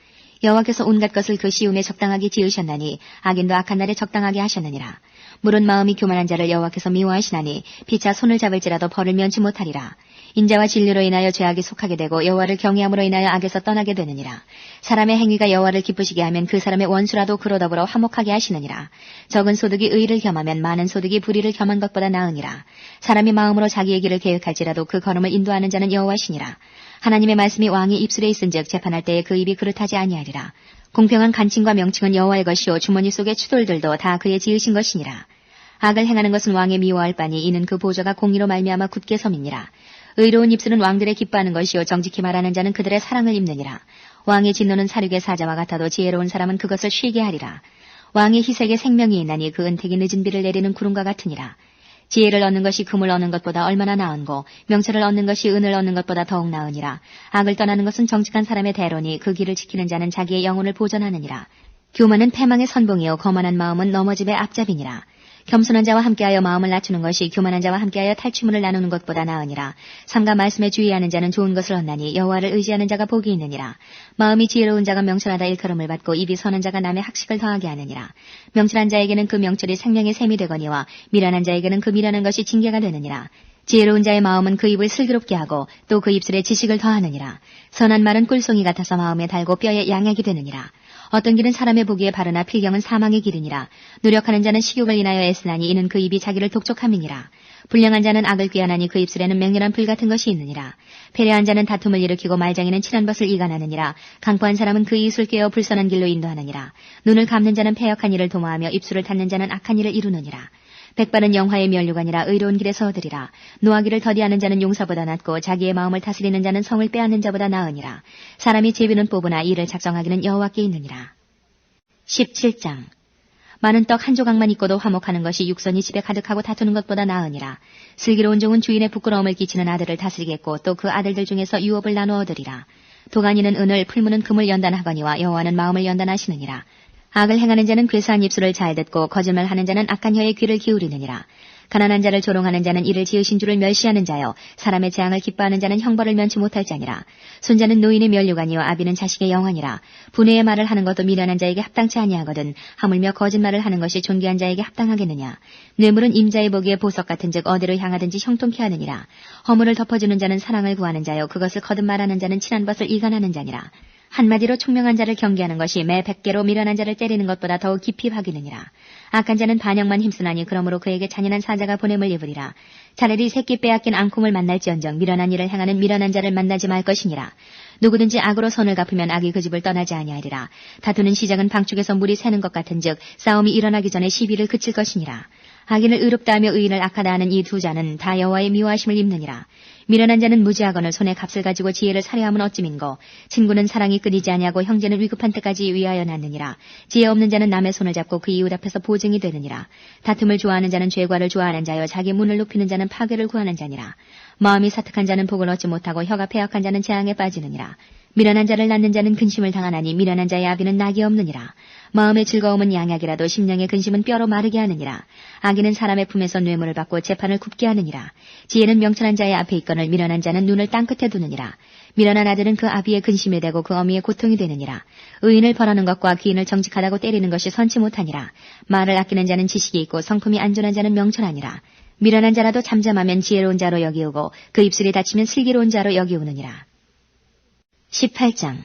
여호와께서 온갖 것을 그 시음에 적당하게 지으셨나니 악인도 악한 날에 적당하게 하셨느니라. 물은 마음이 교만한 자를 여호와께서 미워하시나니 피차 손을 잡을지라도 벌을 면치 못하리라. 인자와 진리로 인하여 죄악에 속하게 되고 여호와를 경외함으로 인하여 악에서 떠나게 되느니라. 사람의 행위가 여호와를 기쁘시게 하면 그 사람의 원수라도 그로 더불어 화목하게 하시느니라. 적은 소득이 의를 겸하면 많은 소득이 불의를 겸한 것보다 나으니라. 사람이 마음으로 자기의 길을 계획할지라도 그 걸음을 인도하는 자는 여호와시니라. 하나님의 말씀이 왕의 입술에 있은즉 재판할 때에 그 입이 그릇하지 아니하리라. 공평한 간칭과 명칭은 여호와의 것이요 주머니 속의 추돌들도 다 그의 지으신 것이니라. 악을 행하는 것은 왕의 미워할 바니 이는 그 보좌가 공의로 말미암아 굳게 섬이니라. 의로운 입술은 왕들의 기뻐하는 것이요 정직히 말하는 자는 그들의 사랑을 입느니라. 왕의 진노는 사륙의 사자와 같아도 지혜로운 사람은 그것을 쉬게 하리라. 왕의 희색에 생명이 있나니 그 은택이 늦은 비를 내리는 구름과 같으니라. 지혜를 얻는 것이 금을 얻는 것보다 얼마나 나은고 명철을 얻는 것이 은을 얻는 것보다 더욱 나으니라. 악을 떠나는 것은 정직한 사람의 대로니 그 길을 지키는 자는 자기의 영혼을 보존하느니라. 교만은 패망의 선봉이요 거만한 마음은 넘어짐의 앞잡이니라. 겸손한 자와 함께하여 마음을 낮추는 것이 교만한 자와 함께하여 탈취물을 나누는 것보다 나으니라. 삼가 말씀에 주의하는 자는 좋은 것을 얻나니 여호와를 의지하는 자가 복이 있느니라. 마음이 지혜로운 자가 명철하다 일컬음을 받고 입이 선한 자가 남의 학식을 더하게 하느니라. 명철한 자에게는 그 명철이 생명의 샘이 되거니와 미련한 자에게는 그 미련한 것이 징계가 되느니라. 지혜로운 자의 마음은 그 입을 슬기롭게 하고 또 그 입술에 지식을 더하느니라. 선한 말은 꿀송이 같아서 마음에 달고 뼈에 양약이 되느니라. 어떤 길은 사람의 보기에 바르나 필경은 사망의 길이니라. 노력하는 자는 식욕을 인하여 애쓰나니 이는 그 입이 자기를 독촉함이니라. 불량한 자는 악을 꾀하나니 그 입술에는 맹렬한 불 같은 것이 있느니라. 패례한 자는 다툼을 일으키고 말장이는 친한 것을 이간하느니라. 강포한 사람은 그 입술 꿰어 불선한 길로 인도하느니라. 눈을 감는 자는 패역한 일을 도모하며 입술을 닫는 자는 악한 일을 이루느니라. 백발은 영화의 면류관이라 의로운 길에서 얻으리라. 노하기를 더디하는 자는 용사보다 낫고 자기의 마음을 다스리는 자는 성을 빼앗는 자보다 나으니라. 사람이 제비는 뽑으나 이를 작정하기는 여호와께 있느니라. 17장. 많은 떡 한 조각만 있고도 화목하는 것이 육선이 집에 가득하고 다투는 것보다 나으니라. 슬기로운 종은 주인의 부끄러움을 끼치는 아들을 다스리겠고 또 그 아들들 중에서 유업을 나누어 얻으리라. 도가니는 은을 풀무는 금을 연단하거니와 여호와는 마음을 연단하시느니라. 악을 행하는 자는 괴수한 입술을 잘 듣고 거짓말하는 자는 악한 혀에 귀를 기울이느니라. 가난한 자를 조롱하는 자는 이를 지으신 줄을 멸시하는 자요 사람의 재앙을 기뻐하는 자는 형벌을 면치 못할 자니라. 손자는 노인의 면류관이요 아비는 자식의 영환이라. 분해의 말을 하는 것도 미련한 자에게 합당치 아니하거든 하물며 거짓말을 하는 것이 존귀한 자에게 합당하겠느냐. 뇌물은 임자의 보기에 보석 같은즉 어디로 향하든지 형통케 하느니라. 허물을 덮어주는 자는 사랑을 구하는 자요 그것을 거듭 말하는 자는 친한 것을 이간하는 자니라. 한마디로 총명한 자를 경계하는 것이 매 100개로 미련한 자를 때리는 것보다 더욱 깊이 박이느니라. 악한 자는 반역만 힘쓰나니 그러므로 그에게 잔인한 사자가 보냄을 입으리라. 차라리 새끼 빼앗긴 앙콤을 만날지언정 미련한 일을 행하는 미련한 자를 만나지 말 것이니라. 누구든지 악으로 선을 갚으면 악이 그 집을 떠나지 아니하리라. 다투는 시작은 방축에서 물이 새는 것 같은즉 싸움이 일어나기 전에 시비를 그칠 것이니라. 악인을 의롭다 하며 의인을 악하다 하는 이 두 자는 다 여호와의 미워하심을 입느니라. 미련한 자는 무지하거늘 손에 값을 가지고 지혜를 살해함은 어찌민고. 친구는 사랑이 끊이지 아니하고 형제는 위급한 때까지 위하여 낳느니라. 지혜 없는 자는 남의 손을 잡고 그 이웃 앞에서 보증이 되느니라. 다툼을 좋아하는 자는 죄과를 좋아하는 자여 자기 문을 높이는 자는 파괴를 구하는 자니라. 마음이 사특한 자는 복을 얻지 못하고 혀가 패역한 자는 재앙에 빠지느니라. 미련한 자를 낳는 자는 근심을 당하나니 미련한 자의 아비는 낙이 없느니라. 마음의 즐거움은 양약이라도 심령의 근심은 뼈로 마르게 하느니라. 악인은 사람의 품에서 뇌물을 받고 재판을 굽게 하느니라. 지혜는 명철한 자의 앞에 있거늘 미련한 자는 눈을 땅끝에 두느니라. 미련한 아들은 그 아비의 근심이 되고 그 어미의 고통이 되느니라. 의인을 벌하는 것과 귀인을 정직하다고 때리는 것이 선치 못하니라. 말을 아끼는 자는 지식이 있고 성품이 안전한 자는 명철하니라. 미련한 자라도 잠잠하면 지혜로운 자로 여기우고 그 입술이 닫히면 슬기로운 자로 여기우느니라. 18장.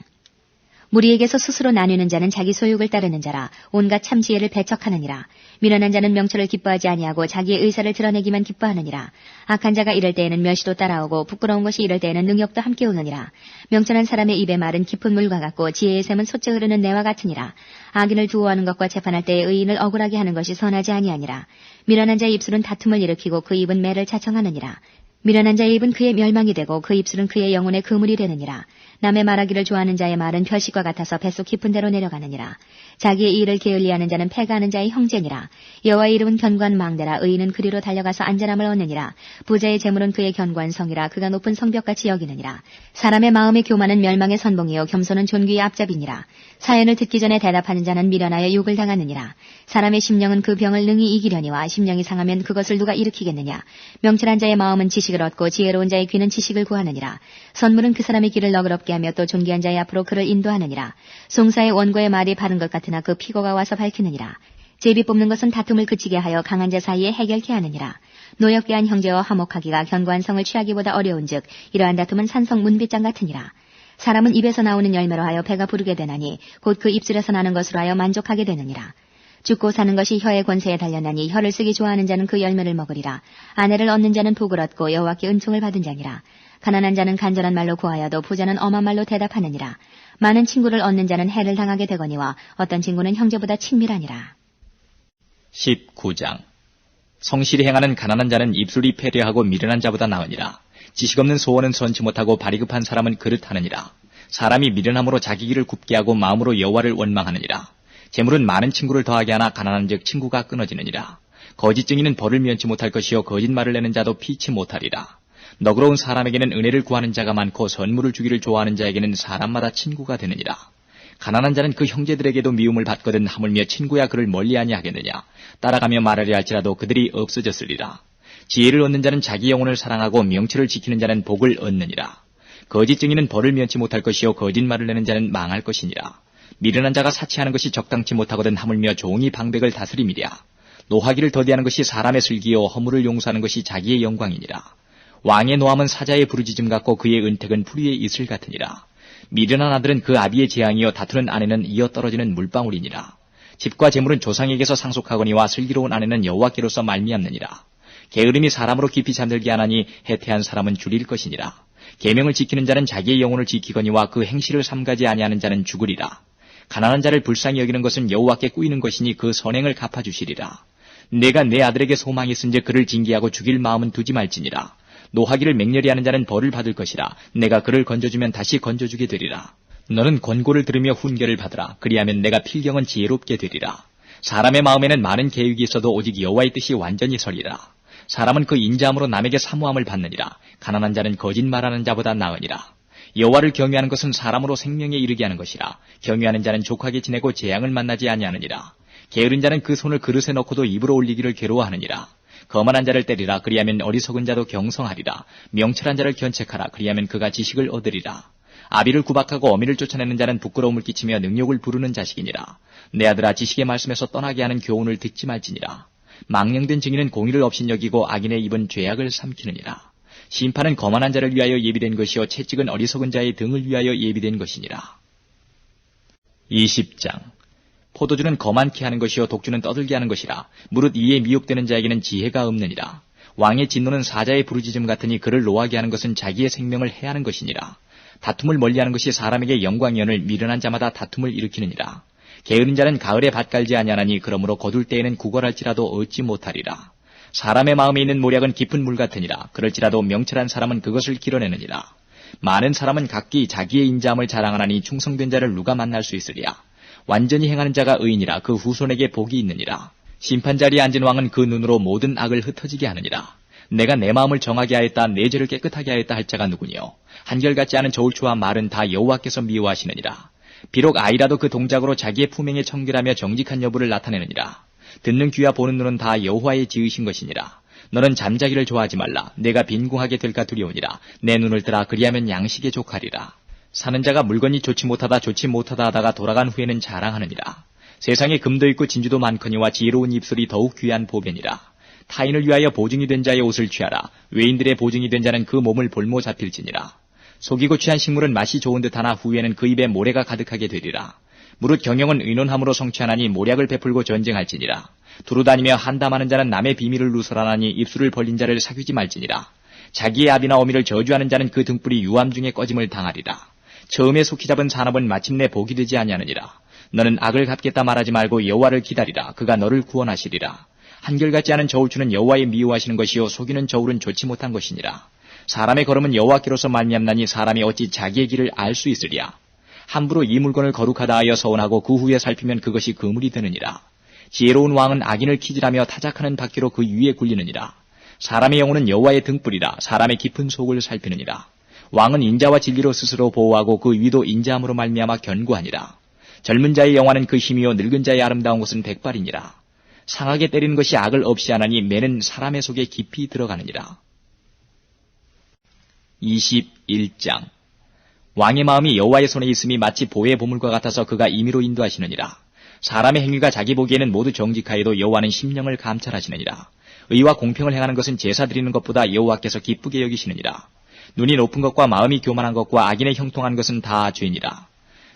무리에게서 스스로 나뉘는 자는 자기 소욕을 따르는 자라. 온갖 참 지혜를 배척하느니라. 미련한 자는 명철을 기뻐하지 아니하고 자기의 의사를 드러내기만 기뻐하느니라. 악한 자가 이럴 때에는 멸시도 따라오고 부끄러운 것이 이럴 때에는 능욕도 함께 오느니라. 명철한 사람의 입의 말은 깊은 물과 같고 지혜의 샘은 솟지 흐르는 내와 같으니라. 악인을 두어하는 것과 재판할 때에 의인을 억울하게 하는 것이 선하지 아니하니라. 미련한 자의 입술은 다툼을 일으키고 그 입은 매를 자청하느니라. 미련한 자의 입은 그의 멸망이 되고 그 입술은 그의 영혼의 그물이 되느니라. 남의 말하기를 좋아하는 자의 말은 별식과 같아서 뱃속 깊은 데로 내려가느니라. 자기의 일을 게을리하는 자는 패가하는 자의 형제니라. 여호와의 이름은 견고한 망대라. 의인은 그리로 달려가서 안전함을 얻느니라. 부자의 재물은 그의 견고한 성이라. 그가 높은 성벽같이 여기느니라. 사람의 마음의 교만은 멸망의 선봉이요 겸손은 존귀의 앞잡이니라. 사연을 듣기 전에 대답하는 자는 미련하여 욕을 당하느니라. 사람의 심령은 그 병을 능히 이기려니와 심령이 상하면 그것을 누가 일으키겠느냐. 명철한 자의 마음은 지식을 얻고 지혜로운 자의 귀는 지식을 구하느니라. 선물은 그 사람의 길을 너그럽게 하며 또 존귀한 자의 앞으로 그를 인도하느니라. 송사의 원고의 말이 바른 것 같으나 그 피고가 와서 밝히느니라. 제비 뽑는 것은 다툼을 그치게 하여 강한 자 사이에 해결케 하느니라. 노역괴한 형제와 화목하기가 견고한 성을 취하기보다 어려운즉 이러한 다툼은 산성 문빗장 같으니라. 사람은 입에서 나오는 열매로 하여 배가 부르게 되나니 곧 그 입술에서 나는 것으로 하여 만족하게 되느니라. 죽고 사는 것이 혀의 권세에 달렸나니 혀를 쓰기 좋아하는 자는 그 열매를 먹으리라. 아내를 얻는 자는 복을 얻고 여호와께 은총을 받은 자니라. 가난한 자는 간절한 말로 구하여도 부자는 엄한 말로 대답하느니라. 많은 친구를 얻는 자는 해를 당하게 되거니와 어떤 친구는 형제보다 친밀하니라. 19장. 성실히 행하는 가난한 자는 입술이 패례하고 미련한 자보다 나으니라. 지식 없는 소원은 선치 못하고 발이 급한 사람은 그릇하느니라. 사람이 미련함으로 자기 길을 굽게 하고 마음으로 여호와를 원망하느니라. 재물은 많은 친구를 더하게 하나 가난한즉 친구가 끊어지느니라. 거짓 증인은 벌을 면치 못할 것이요 거짓말을 내는 자도 피치 못하리라. 너그러운 사람에게는 은혜를 구하는 자가 많고 선물을 주기를 좋아하는 자에게는 사람마다 친구가 되느니라. 가난한 자는 그 형제들에게도 미움을 받거든 하물며 친구야 그를 멀리하니 하겠느냐. 따라가며 말하려 할지라도 그들이 없어졌으리라. 지혜를 얻는 자는 자기 영혼을 사랑하고 명철을 지키는 자는 복을 얻느니라. 거짓 증인은 벌을 면치 못할 것이요 거짓말을 내는 자는 망할 것이니라. 미련한 자가 사치하는 것이 적당치 못하거든 하물며 종이 방백을 다스림이랴. 노하기를 더디하는 것이 사람의 슬기요 허물을 용서하는 것이 자기의 영광이니라. 왕의 노함은 사자의 부르짖음 같고 그의 은택은 풀위의 이슬 같으니라. 미련한 아들은 그 아비의 재앙이요 다투는 아내는 이어 떨어지는 물방울이니라. 집과 재물은 조상에게서 상속하거니와 슬기로운 아내는 여호와께로서 말미암느니라. 게으름이 사람으로 깊이 잠들게 하나니 해태한 사람은 줄일 것이니라. 계명을 지키는 자는 자기의 영혼을 지키거니와 그 행실을 삼가지 아니하는 자는 죽으리라. 가난한 자를 불쌍히 여기는 것은 여호와께 꾸이는 것이니 그 선행을 갚아주시리라. 내가 내 아들에게 소망이 있은즉 그를 징계하고 죽일 마음은 두지 말지니라. 노하기를 맹렬히 하는 자는 벌을 받을 것이라. 내가 그를 건져주면 다시 건져주게 되리라. 너는 권고를 들으며 훈계를 받으라. 그리하면 내가 필경은 지혜롭게 되리라. 사람의 마음에는 많은 계획이 있어도 오직 여호와의 뜻이 완전히 서리라. 사람은 그 인자함으로 남에게 사모함을 받느니라. 가난한 자는 거짓말하는 자보다 나으니라. 여호와를 경외하는 것은 사람으로 생명에 이르게 하는 것이라. 경외하는 자는 족하게 지내고 재앙을 만나지 아니하느니라. 게으른 자는 그 손을 그릇에 넣고도 입으로 올리기를 괴로워하느니라. 거만한 자를 때리라. 그리하면 어리석은 자도 경성하리라. 명철한 자를 견책하라. 그리하면 그가 지식을 얻으리라. 아비를 구박하고 어미를 쫓아내는 자는 부끄러움을 끼치며 능욕을 부르는 자식이니라. 내 아들아 지식의 말씀에서 떠나게 하는 교훈을 듣지 말지니라. 망령된 증인은 공의를 업신여기고 악인의 입은 죄악을 삼키느니라. 심판은 거만한 자를 위하여 예비된 것이요 채찍은 어리석은 자의 등을 위하여 예비된 것이니라. 20장 포도주는 거만케 하는 것이요 독주는 떠들게 하는 것이라. 무릇 이에 미혹되는 자에게는 지혜가 없느니라. 왕의 진노는 사자의 부르짖음 같으니 그를 노하게 하는 것은 자기의 생명을 해하는 것이니라. 다툼을 멀리하는 것이 사람에게 영광이언을 미련한 자마다 다툼을 일으키느니라. 게으른 자는 가을에 밭 갈지 아니하나니 그러므로 거둘 때에는 구걸할지라도 얻지 못하리라. 사람의 마음에 있는 모략은 깊은 물 같으니라. 그럴지라도 명철한 사람은 그것을 길어내느니라. 많은 사람은 각기 자기의 인자함을 자랑하나니 충성된 자를 누가 만날 수 있으랴. 완전히 행하는 자가 의인이라. 그 후손에게 복이 있느니라. 심판자리에 앉은 왕은 그 눈으로 모든 악을 흩어지게 하느니라. 내가 내 마음을 정하게 하였다. 내 죄를 깨끗하게 하였다 할 자가 누구니요. 한결같지 않은 저울추와 말은 다 여호와께서 미워하시느니라. 비록 아이라도 그 동작으로 자기의 품행에 청결하며 정직한 여부를 나타내느니라. 듣는 귀와 보는 눈은 다 여호와의 지으신 것이니라. 너는 잠자기를 좋아하지 말라. 내가 빈궁하게 될까 두려우니라. 내 눈을 뜨라. 그리하면 양식에 족하리라. 사는 자가 물건이 좋지 못하다 하다가 돌아간 후에는 자랑하느니라. 세상에 금도 있고 진주도 많거니와 지혜로운 입술이 더욱 귀한 보배니라. 타인을 위하여 보증이 된 자의 옷을 취하라. 외인들의 보증이 된 자는 그 몸을 볼모 잡힐지니라. 속이고 취한 식물은 맛이 좋은 듯하나 후에는 그 입에 모래가 가득하게 되리라. 무릇 경영은 의논함으로 성취하나니 모략을 베풀고 전쟁할지니라. 두루다니며 한담하는 자는 남의 비밀을 누설하나니 입술을 벌린 자를 사귀지 말지니라. 자기의 아비나 어미를 저주하는 자는 그 등불이 유암 중에 꺼짐을 당하리라. 처음에 속히 잡은 산업은 마침내 복이 되지 아니하느니라. 너는 악을 갚겠다 말하지 말고 여호와를 기다리라. 그가 너를 구원하시리라. 한결같지 않은 저울추는 여호와의 미워하시는 것이요 속이는 저울은 좋지 못한 것이니라. 사람의 걸음은 여호와께로서 말미암나니 사람이 어찌 자기의 길을 알 수 있으랴. 함부로 이 물건을 거룩하다 하여 서운하고 그 후에 살피면 그것이 그물이 되느니라. 지혜로운 왕은 악인을 키질하며 타작하는 바퀴로 그 위에 굴리느니라. 사람의 영혼은 여호와의 등불이라. 사람의 깊은 속을 살피느니라. 왕은 인자와 진리로 스스로 보호하고 그 위도 인자함으로 말미암아 견고하니라. 젊은 자의 영화는 그 힘이요 늙은 자의 아름다운 것은 백발이니라. 상하게 때리는 것이 악을 없이 하나니 매는 사람의 속에 깊이 들어가느니라. 21장 왕의 마음이 여호와의 손에 있음이 마치 보의 보물과 같아서 그가 임의로 인도하시느니라. 사람의 행위가 자기 보기에는 모두 정직하여도 여호와는 심령을 감찰하시느니라. 의와 공평을 행하는 것은 제사 드리는 것보다 여호와께서 기쁘게 여기시느니라. 눈이 높은 것과 마음이 교만한 것과 악인의 형통한 것은 다 죄니라.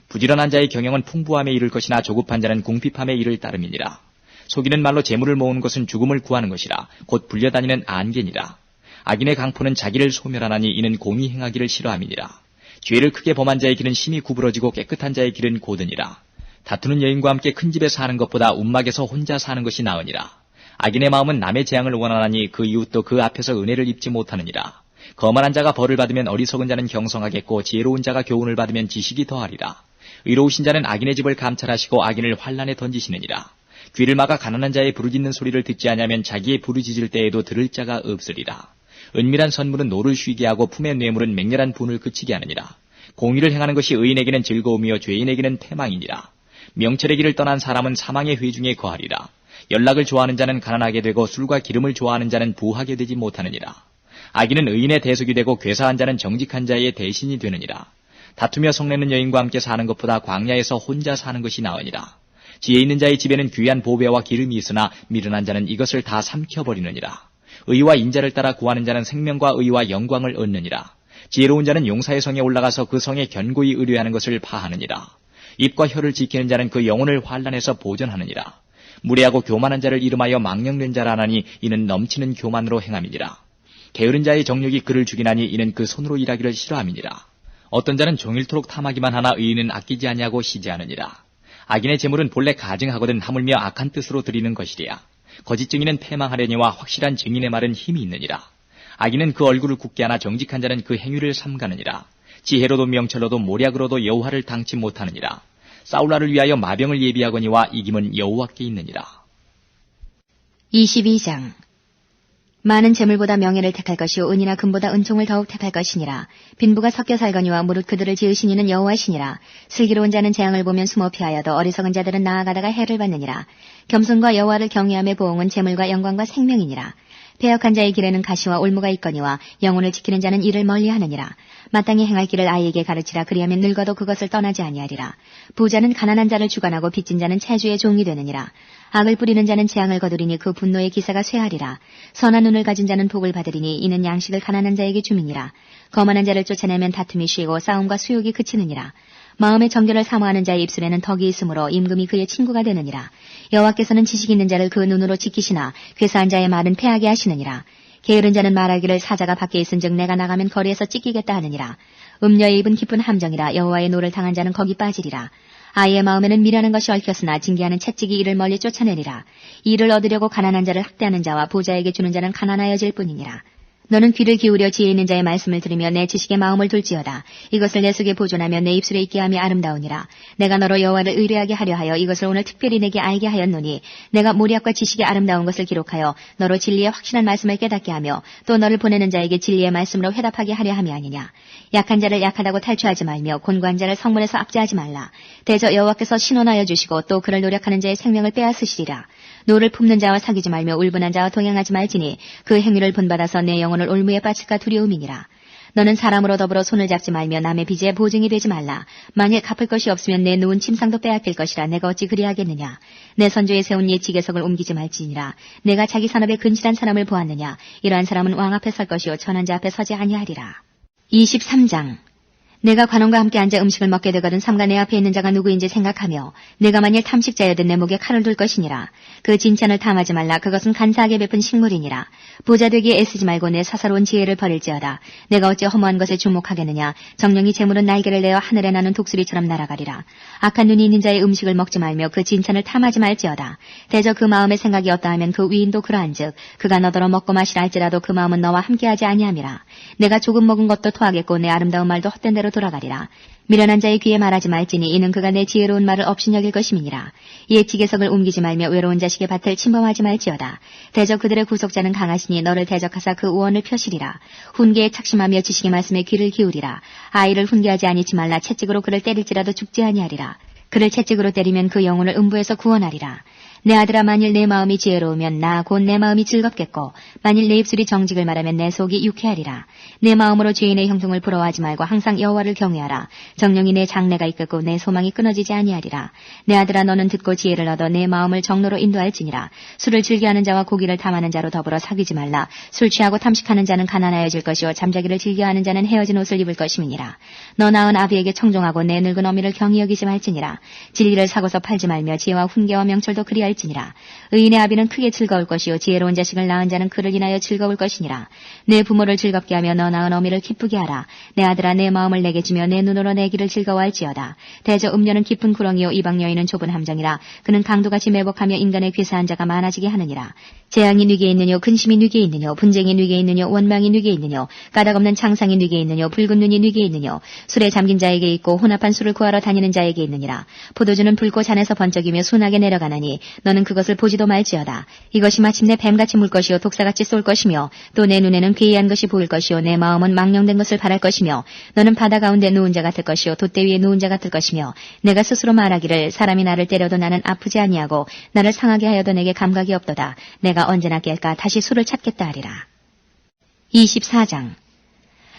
부지런한 자의 경영은 풍부함에 이를 것이나 조급한 자는 궁핍함에 이를 따름이니라. 속이는 말로 재물을 모으는 것은 죽음을 구하는 것이라. 곧 불려다니는 안개니라. 악인의 강포는 자기를 소멸하나니 이는 공의 행하기를 싫어함이니라. 죄를 크게 범한 자의 길은 심히 구부러지고 깨끗한 자의 길은 고드니라. 다투는 여인과 함께 큰 집에 사는 것보다 움막에서 혼자 사는 것이 나으니라. 악인의 마음은 남의 재앙을 원하나니 그 이웃도 그 앞에서 은혜를 입지 못하느니라. 거만한 자가 벌을 받으면 어리석은 자는 경성하겠고 지혜로운 자가 교훈을 받으면 지식이 더하리라. 의로우신 자는 악인의 집을 감찰하시고 악인을 환란에 던지시느니라. 귀를 막아 가난한 자의 부르짖는 소리를 듣지 아니하면 자기의 부르짖을 때에도 들을 자가 없으리라. 은밀한 선물은 노를 쉬게 하고 품의 뇌물은 맹렬한 분을 그치게 하느니라. 공의를 행하는 것이 의인에게는 즐거움이요 죄인에게는 패망이니라. 명철의 길을 떠난 사람은 사망의 회중에 거하리라. 연락을 좋아하는 자는 가난하게 되고 술과 기름을 좋아하는 자는 부하게 되지 못하느니라. 악인은 의인의 대속이 되고 괴사한 자는 정직한 자의 대신이 되느니라. 다투며 성내는 여인과 함께 사는 것보다 광야에서 혼자 사는 것이 나으니라. 지혜 있는 자의 집에는 귀한 보배와 기름이 있으나 미련한 자는 이것을 다 삼켜버리느니라. 의와 인자를 따라 구하는 자는 생명과 의와 영광을 얻느니라. 지혜로운 자는 용사의 성에 올라가서 그 성에 견고히 의뢰하는 것을 파하느니라. 입과 혀를 지키는 자는 그 영혼을 환란에서 보전하느니라. 무례하고 교만한 자를 이름하여 망령된 자라 하나니 이는 넘치는 교만으로 행함이니라. 게으른 자의 정욕이 그를 죽이나니 이는 그 손으로 일하기를 싫어함이니라. 어떤 자는 종일토록 탐하기만 하나 의인은 아끼지 아니하고 시지하느니라. 악인의 재물은 본래 가증하거든 하물며 악한 뜻으로 드리는 것이리야. 거짓 증인은 패망하려니와 확실한 증인의 말은 힘이 있느니라. 악인은 그 얼굴을 굳게 하나 정직한 자는 그 행위를 삼가느니라. 지혜로도 명철로도 모략으로도 여호와를 당치 못하느니라. 사울라를 위하여 마병을 예비하거니와 이김은 여호와께 있느니라. 22장. 많은 재물보다 명예를 택할 것이요 은이나 금보다 은총을 더욱 택할 것이니라. 빈부가 섞여 살거니와 무릇 그들을 지으신 이는 여호와시니라. 슬기로운 자는 재앙을 보면 숨어 피하여도 어리석은 자들은 나아가다가 해를 받느니라. 겸손과 여호와를 경외함의 보응은 재물과 영광과 생명이니라. 배역한 자의 길에는 가시와 올무가 있거니와 영혼을 지키는 자는 이를 멀리하느니라. 마땅히 행할 길을 아이에게 가르치라. 그리하면 늙어도 그것을 떠나지 아니하리라. 부자는 가난한 자를 주관하고 빚진 자는 채주의 종이 되느니라. 악을 뿌리는 자는 재앙을 거두리니 그 분노의 기사가 쇠하리라. 선한 눈을 가진 자는 복을 받으리니 이는 양식을 가난한 자에게 줌이니라. 거만한 자를 쫓아내면 다툼이 쉬고 싸움과 수욕이 그치느니라. 마음의 정결을 사모하는 자의 입술에는 덕이 있으므로 임금이 그의 친구가 되느니라. 여호와께서는 지식 있는 자를 그 눈으로 지키시나 괴사한 자의 말은 패하게 하시느니라. 게으른 자는 말하기를 사자가 밖에 있은즉 내가 나가면 거리에서 찢기겠다 하느니라. 음녀의 입은 깊은 함정이라. 여호와의 노를 당한 자는 거기 빠지리라. 아이의 마음에는 미라는 것이 얽혔으나 징계하는 채찍이 이를 멀리 쫓아내리라. 이를 얻으려고 가난한 자를 학대하는 자와 부자에게 주는 자는 가난하여질 뿐이니라. 너는 귀를 기울여 지혜 있는 자의 말씀을 들으며 내 지식의 마음을 둘지어다. 이것을 내 속에 보존하며 내 입술에 있게 함이 아름다우니라. 내가 너로 여호와를 의뢰하게 하려 하여 이것을 오늘 특별히 내게 알게 하였노니 내가 모략과 지식의 아름다운 것을 기록하여 너로 진리의 확실한 말씀을 깨닫게 하며 또 너를 보내는 자에게 진리의 말씀으로 회답하게 하려 함이 아니냐. 약한 자를 약하다고 탈취하지 말며 곤고한 자를 성문에서 압제하지 말라. 대저 여호와께서 신원하여 주시고 또 그를 노력하는 자의 생명을 빼앗으시리라. 노를 품는 자와 사귀지 말며 울분한 자와 동행하지 말지니 그 행위를 본받아서 내 영혼을 올무에 빠질까 두려움이니라. 너는 사람으로 더불어 손을 잡지 말며 남의 빚에 보증이 되지 말라. 만일 갚을 것이 없으면 내 누운 침상도 빼앗길 것이라. 내가 어찌 그리하겠느냐. 내 선조에 세운 예치계석을 옮기지 말지니라. 내가 자기 산업에 근실한 사람을 보았느냐. 이러한 사람은 왕 앞에 설 것이요 천한 자 앞에 서지 아니하리라. 23장. 내가 관원과 함께 앉아 음식을 먹게 되거든 삼가 내 앞에 있는 자가 누구인지 생각하며 내가 만일 탐식자여든 내 목에 칼을 둘 것이니라. 그 진찬을 탐하지 말라. 그것은 간사하게 베푼 식물이니라. 부자 되기에 애쓰지 말고 내 사사로운 지혜를 버릴지어다. 내가 어찌 허무한 것에 주목하겠느냐. 정령이 재물은 날개를 내어 하늘에 나는 독수리처럼 날아가리라. 악한 눈이 있는 자의 음식을 먹지 말며 그 진찬을 탐하지 말지어다. 대저 그 마음의 생각이 어떠하면 그 위인도 그러한즉 그가 너더러 먹고 마시라 할지라도 그 마음은 너와 함께하지 아니함이라. 내가 조금 먹은 것도 토하겠고 내 아름다운 말도 헛된 대로 돌아가리라. 미련한 자의 귀에 말하지 말지니 이는 그가 내 지혜로운 말을 업신여길 것임이니라. 이에 지계석을 옮기지 말며 외로운 자식의 밭을 침범하지 말지어다. 대적 그들의 구속자는 강하시니 너를 대적하사 그 우원을 펴시리라. 훈계에 착심하며 지식의 말씀에 귀를 기울이라. 아이를 훈계하지 아니치 말라. 채찍으로 그를 때릴지라도 죽지 아니하리라. 그를 채찍으로 때리면 그 영혼을 음부에서 구원하리라. 내 아들아 만일 내 마음이 지혜로우면 나 곧 내 마음이 즐겁겠고 만일 내 입술이 정직을 말하면 내 속이 유쾌하리라. 내 마음으로 죄인의 형통을 부러워하지 말고 항상 여호와를 경외하라. 정령이 내 장래가 이끌고 내 소망이 끊어지지 아니하리라. 내 아들아 너는 듣고 지혜를 얻어 내 마음을 정로로 인도할지니라. 술을 즐겨하는 자와 고기를 탐하는 자로 더불어 사귀지 말라. 술 취하고 탐식하는 자는 가난하여질 것이요 잠자기를 즐겨하는 자는 헤어진 옷을 입을 것임이니라. 너 낳은 아비에게 청종하고 내 늙은 어미를 경히 여기지 말지니라. 진리를 사고서 팔지 말며 지혜와 훈계와 명철도 그리할 하였지니라. 의인의 아비는 크게 즐거울 것이요 지혜로운 자식을 낳은 자는 그를 인하여 즐거울 것이니라. 내 부모를 즐겁게 하며 너 낳은 어미를 기쁘게 하라. 내 아들아 내 마음을 내게 주며 내 눈으로 내 길을 즐거워할지어다. 대저 음녀는 깊은 구렁이요 이방 여인은 좁은 함정이라. 그는 강도같이 매복하며 인간의 괴사한 자가 많아지게 하느니라. 재앙이 누게 있느뇨 근심이 누게 있느뇨 분쟁이 누게 있느뇨 원망이 누게 있느뇨 까닭없는 창상이 누게 있느뇨 붉은 눈이 누게 있느뇨 술에 잠긴 자에게 있고 혼합한 술을 구하러 다니는 자에게 있느니라. 포도주는 붉고 잔에서 번쩍이며 순하게 내려가나니 너는 그것을 보지도 말지어다. 이것이 마침내 뱀같이 물 것이요 독사같이 쏠 것이며 또 내 눈에는 괴이한 것이 보일 것이요 내 마음은 망령된 것을 바랄 것이며 너는 바다 가운데 누운 자 같을 것이요 돛대 위에 누운 자 같을 것이며 내가 스스로 말하기를 사람이 나를 때려도 나는 아프지 아니하고 나를 상하게 하여도 내게 감각이 없도다. 내가 언제나 깰까 다시 술을 찾겠다 하리라. 24장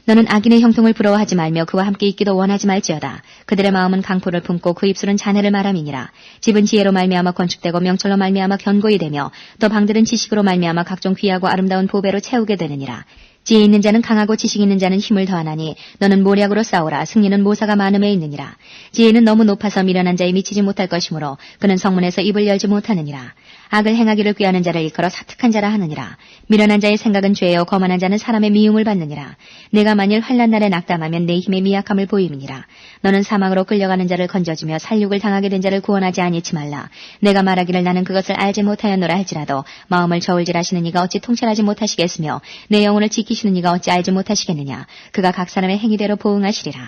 너는 악인의 형통을 부러워하지 말며 그와 함께 있기도 원하지 말지어다. 그들의 마음은 강포를 품고 그 입술은 잔해를 말함이니라. 집은 지혜로 말미암아 건축되고 명철로 말미암아 견고히 되며 또 방들은 지식으로 말미암아 각종 귀하고 아름다운 보배로 채우게 되느니라. 지혜 있는 자는 강하고 지식 있는 자는 힘을 더하나니 너는 모략으로 싸우라. 승리는 모사가 많음에 있느니라. 지혜는 너무 높아서 미련한 자에 미치지 못할 것이므로 그는 성문에서 입을 열지 못하느니라. 악을 행하기를 꾀하는 자를 일컬어 사특한 자라 하느니라. 미련한 자의 생각은 죄요 거만한 자는 사람의 미움을 받느니라. 내가 만일 환난 날에 낙담하면 내 힘의 미약함을 보임이니라. 너는 사망으로 끌려가는 자를 건져주며 살육을 당하게 된 자를 구원하지 아니치 말라. 내가 말하기를 나는 그것을 알지 못하였노라 할지라도 마음을 저울질하시는 이가 어찌 통찰하지 못하시겠으며 내 영혼을 지키시는 이가 어찌 알지 못하시겠느냐. 그가 각 사람의 행위대로 보응하시리라.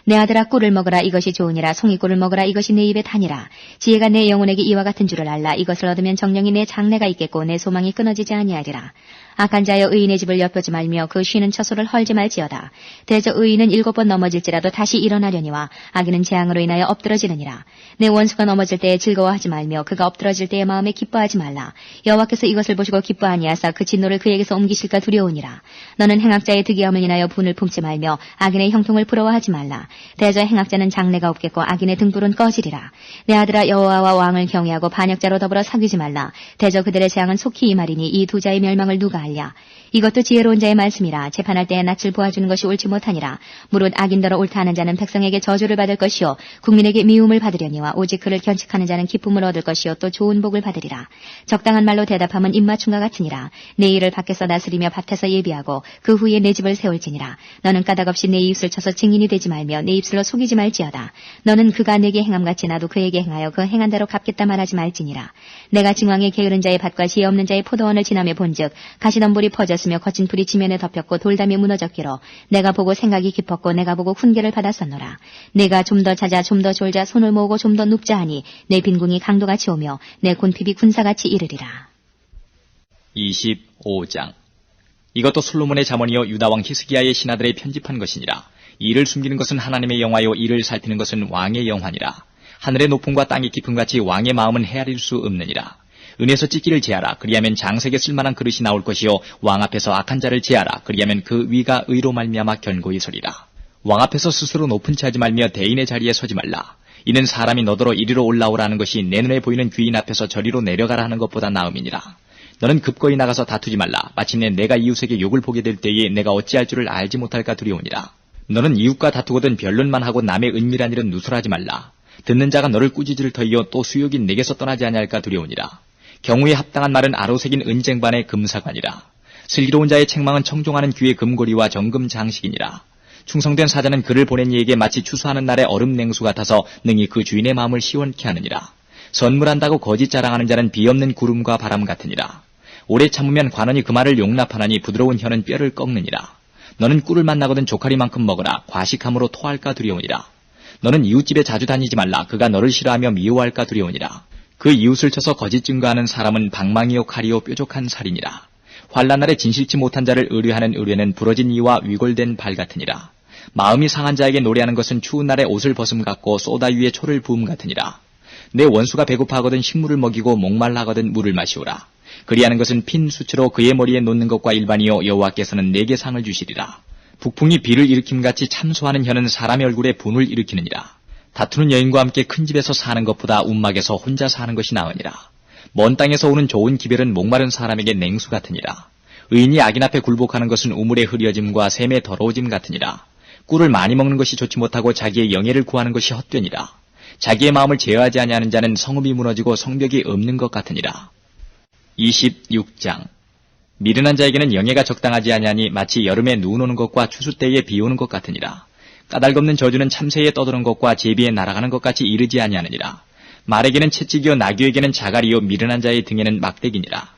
내 아들아 꿀을 먹으라 이것이 좋으니라. 송이꿀을 먹으라 이것이 내 입에 다니라. 지혜가 내 영혼에게 이와 같은 줄을 알라. 이것을 얻으면 정령이 내 장래가 있겠고 내 소망이 끊어지지 아니하리라. 악한 자여 의인의 집을 엿보지 말며 그 쉬는 처소를 헐지 말지어다. 대저 의인은 7번 넘어질지라도 다시 일어나려니와 악인은 재앙으로 인하여 엎드러지느니라. 내 원수가 넘어질 때에 즐거워하지 말며 그가 엎드러질 때에 마음에 기뻐하지 말라. 여호와께서 이것을 보시고 기뻐하니하사 그 진노를 그에게서 옮기실까 두려우니라. 너는 행악자의 득이함을 인하여 분을 품지 말며 악인의 형통을 부러워하지 말라. 대저 행악자는 장래가 없겠고 악인의 등불은 꺼지리라. 내 아들아 여호와와 왕을 경외하고 반역자로 더불어 사귀지 말라. 대저 그들의 재앙은 속히 임하리니 이 두 자의 멸망을 누가 알랴. 이것도 지혜로운 자의 말씀이라. 재판할 때에 낯을 보아주는 것이 옳지 못하니라. 무릇 악인더러 옳다 하는 자는 백성에게 저주를 받을 것이요 국민에게 미움을 받으려니와 오직 그를 견칙하는 자는 기쁨을 얻을 것이요 또 좋은 복을 받으리라. 적당한 말로 대답함은 입맞춤과 같으니라. 내 일을 밖에서 다스리며 밭에서 예비하고 그 후에 내 집을 세울지니라. 너는 까닭없이 내 이웃을 쳐서 증인이 되지 말며 내 입술로 속이지 말지어다. 너는 그가 내게 행함같이 나도 그에게 행하여 그 행한 대로 갚겠다 말하지 말지니라. 내가 증왕에 게으른 자의 밭과 지혜 없는 자의 포도원을 지나며 본즉 가시덤불이 퍼졌으며 거친 불이 지면에 덮였고 돌담이 무너졌기로 내가 보고 생각이 깊었고 내가 보고 훈계를 받았었노라. 내가 좀 더 찾아 좀 더 졸자 손을 모으고 좀 더 눕자 하니 내 빈궁이 강도같이 오며 내 곤핍이 군사같이 이르리라. 25장 이것도 솔로몬의 잠언이요 유다왕 히스기야의 신하들의 편집한 것이니라. 이를 숨기는 것은 하나님의 영화요 이를 살피는 것은 왕의 영화니라. 하늘의 높음과 땅의 깊음같이 왕의 마음은 헤아릴 수 없느니라. 은에서 찢기를 제하라. 그리하면 장색에 쓸만한 그릇이 나올 것이요 왕 앞에서 악한 자를 제하라. 그리하면 그 위가 의로 말미암아 견고히 서리라. 왕 앞에서 스스로 높은 채 하지 말며 대인의 자리에 서지 말라. 이는 사람이 너더러 이리로 올라오라는 것이 내 눈에 보이는 귀인 앞에서 저리로 내려가라 하는 것보다 나음이니라. 너는 급거이 나가서 다투지 말라. 마침내 내가 이웃에게 욕을 보게 될 때에 내가 어찌할 줄을 알지 못할까 두려우니라. 너는 이웃과 다투거든 변론만 하고 남의 은밀한 일은 누설하지 말라. 듣는 자가 너를 꾸짖을 터이요 또 수욕이 내게서 떠나지 아니할까 두려우니라. 경우에 합당한 말은 아로새긴 은쟁반의 금사관이라. 슬기로운 자의 책망은 청종하는 귀의 금고리와 정금 장식이니라. 충성된 사자는 그를 보낸 이에게 마치 추수하는 날의 얼음 냉수 같아서 능히 그 주인의 마음을 시원케 하느니라. 선물한다고 거짓 자랑하는 자는 비없는 구름과 바람 같으니라. 오래 참으면 관원이 그 말을 용납하나니 부드러운 혀는 뼈를 꺾느니라. 너는 꿀을 만나거든 조카리만큼 먹으라. 과식함으로 토할까 두려우니라. 너는 이웃집에 자주 다니지 말라. 그가 너를 싫어하며 미워할까 두려우니라. 그 이웃을 쳐서 거짓 증거하는 사람은 방망이요 칼이요 뾰족한 살이니라. 환난 날에 진실치 못한 자를 의뢰하는 의뢰는 부러진 이와 위골된 발 같으니라. 마음이 상한 자에게 노래하는 것은 추운 날에 옷을 벗음 같고 쏘다 위에 초를 부음 같으니라. 내 원수가 배고파하거든 식물을 먹이고 목말라하거든 물을 마시오라. 그리하는 것은 핀 수치로 그의 머리에 놓는 것과 일반이요 여호와께서는 내게 상을 주시리라. 북풍이 비를 일으킴같이 참소하는 혀는 사람의 얼굴에 분을 일으키느니라. 다투는 여인과 함께 큰 집에서 사는 것보다 움막에서 혼자 사는 것이 나으니라. 먼 땅에서 오는 좋은 기별은 목마른 사람에게 냉수 같으니라. 의인이 악인 앞에 굴복하는 것은 우물의 흐려짐과 샘의 더러워짐 같으니라. 꿀을 많이 먹는 것이 좋지 못하고 자기의 영예를 구하는 것이 헛되니라. 자기의 마음을 제어하지 아니하는 자는 성읍이 무너지고 성벽이 없는 것 같으니라. 26장. 미련한 자에게는 영예가 적당하지 아니하니 마치 여름에 눈 오는 것과 추수 때에 비 오는 것 같으니라. 까닭없는 저주는 참새에 떠도는 것과 제비에 날아가는 것 같이 이르지 아니하느니라. 말에게는 채찍이요 나귀에게는 자갈이요 미련한 자의 등에는 막대기니라.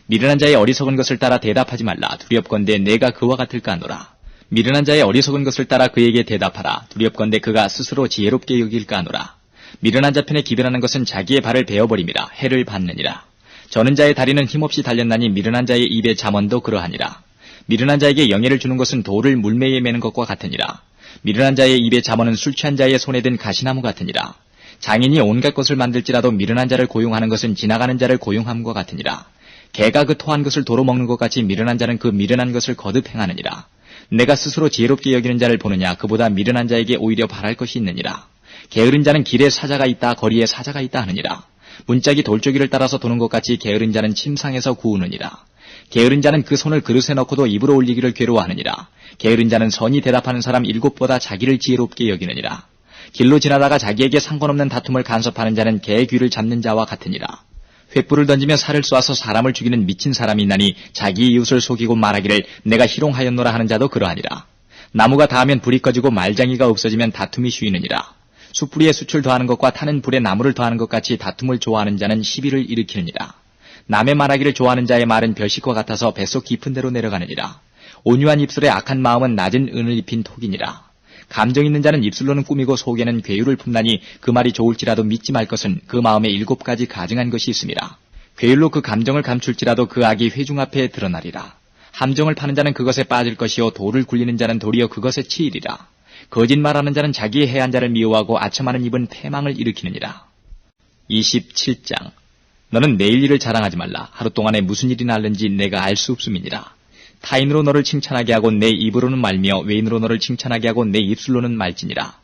미련한 자의 어리석은 것을 따라 대답하지 말라. 두렵건대 내가 그와 같을까 하노라. 미련한 자의 어리석은 것을 따라 그에게 대답하라. 두렵건대 그가 스스로 지혜롭게 여길까 하노라. 미련한 자 편에 기변하는 것은 자기의 발을 베어버림이라. 해를 받느니라. 저는 자의 다리는 힘없이 달렸나니 미련한 자의 입의 잠언도 그러하니라. 미련한 자에게 영예를 주는 것은 돌을 물매에 매는 것과 같으니라. 미련한 자의 입의 잠언은 술 취한 자의 손에 든 가시나무 같으니라. 장인이 온갖 것을 만들지라도 미련한 자를 고용하는 것은 지나가는 자를 고용함과 같으니라. 개가 그 토한 것을 도로 먹는 것 같이 미련한 자는 그 미련한 것을 거듭 행하느니라. 내가 스스로 지혜롭게 여기는 자를 보느냐. 그보다 미련한 자에게 오히려 바랄 것이 있느니라. 게으른 자는 길에 사자가 있다 거리에 사자가 있다 하느니라. 문짝이 돌조기를 따라서 도는 것 같이 게으른 자는 침상에서 구우느니라. 게으른 자는 그 손을 그릇에 넣고도 입으로 올리기를 괴로워하느니라. 게으른 자는 선히 대답하는 사람 7보다 자기를 지혜롭게 여기느니라. 길로 지나다가 자기에게 상관없는 다툼을 간섭하는 자는 개의 귀를 잡는 자와 같으니라. 횃불을 던지며 살을 쏘아서 사람을 죽이는 미친 사람이 있나니 자기 이웃을 속이고 말하기를 내가 희롱하였노라 하는 자도 그러하니라. 나무가 닿으면 불이 꺼지고 말장이가 없어지면 다툼이 쉬이느니라. 숯불에 숯을 더하는 것과 타는 불에 나무를 더하는 것 같이 다툼을 좋아하는 자는 시비를 일으키느니라. 남의 말하기를 좋아하는 자의 말은 별식과 같아서 뱃속 깊은 데로 내려가느니라. 온유한 입술에 악한 마음은 낮은 은을 입힌 톡이니라. 감정 있는 자는 입술로는 꾸미고 속에는 괴유를 품나니 그 말이 좋을지라도 믿지 말 것은 그 마음에 7가지 가증한 것이 있음이라. 괴율로 그 감정을 감출지라도 그 악이 회중 앞에 드러나리라. 함정을 파는 자는 그것에 빠질 것이요 돌을 굴리는 자는 도리어 그것에 치이리라. 거짓말하는 자는 자기의 해한 자를 미워하고 아첨하는 입은 패망을 일으키느니라. 27장. 너는 내일 일을 자랑하지 말라. 하루 동안에 무슨 일이 날는지 내가 알 수 없음이니라. 타인으로 너를 칭찬하게 하고 내 입으로는 말며 외인으로 너를 칭찬하게 하고 내 입술로는 말지니라.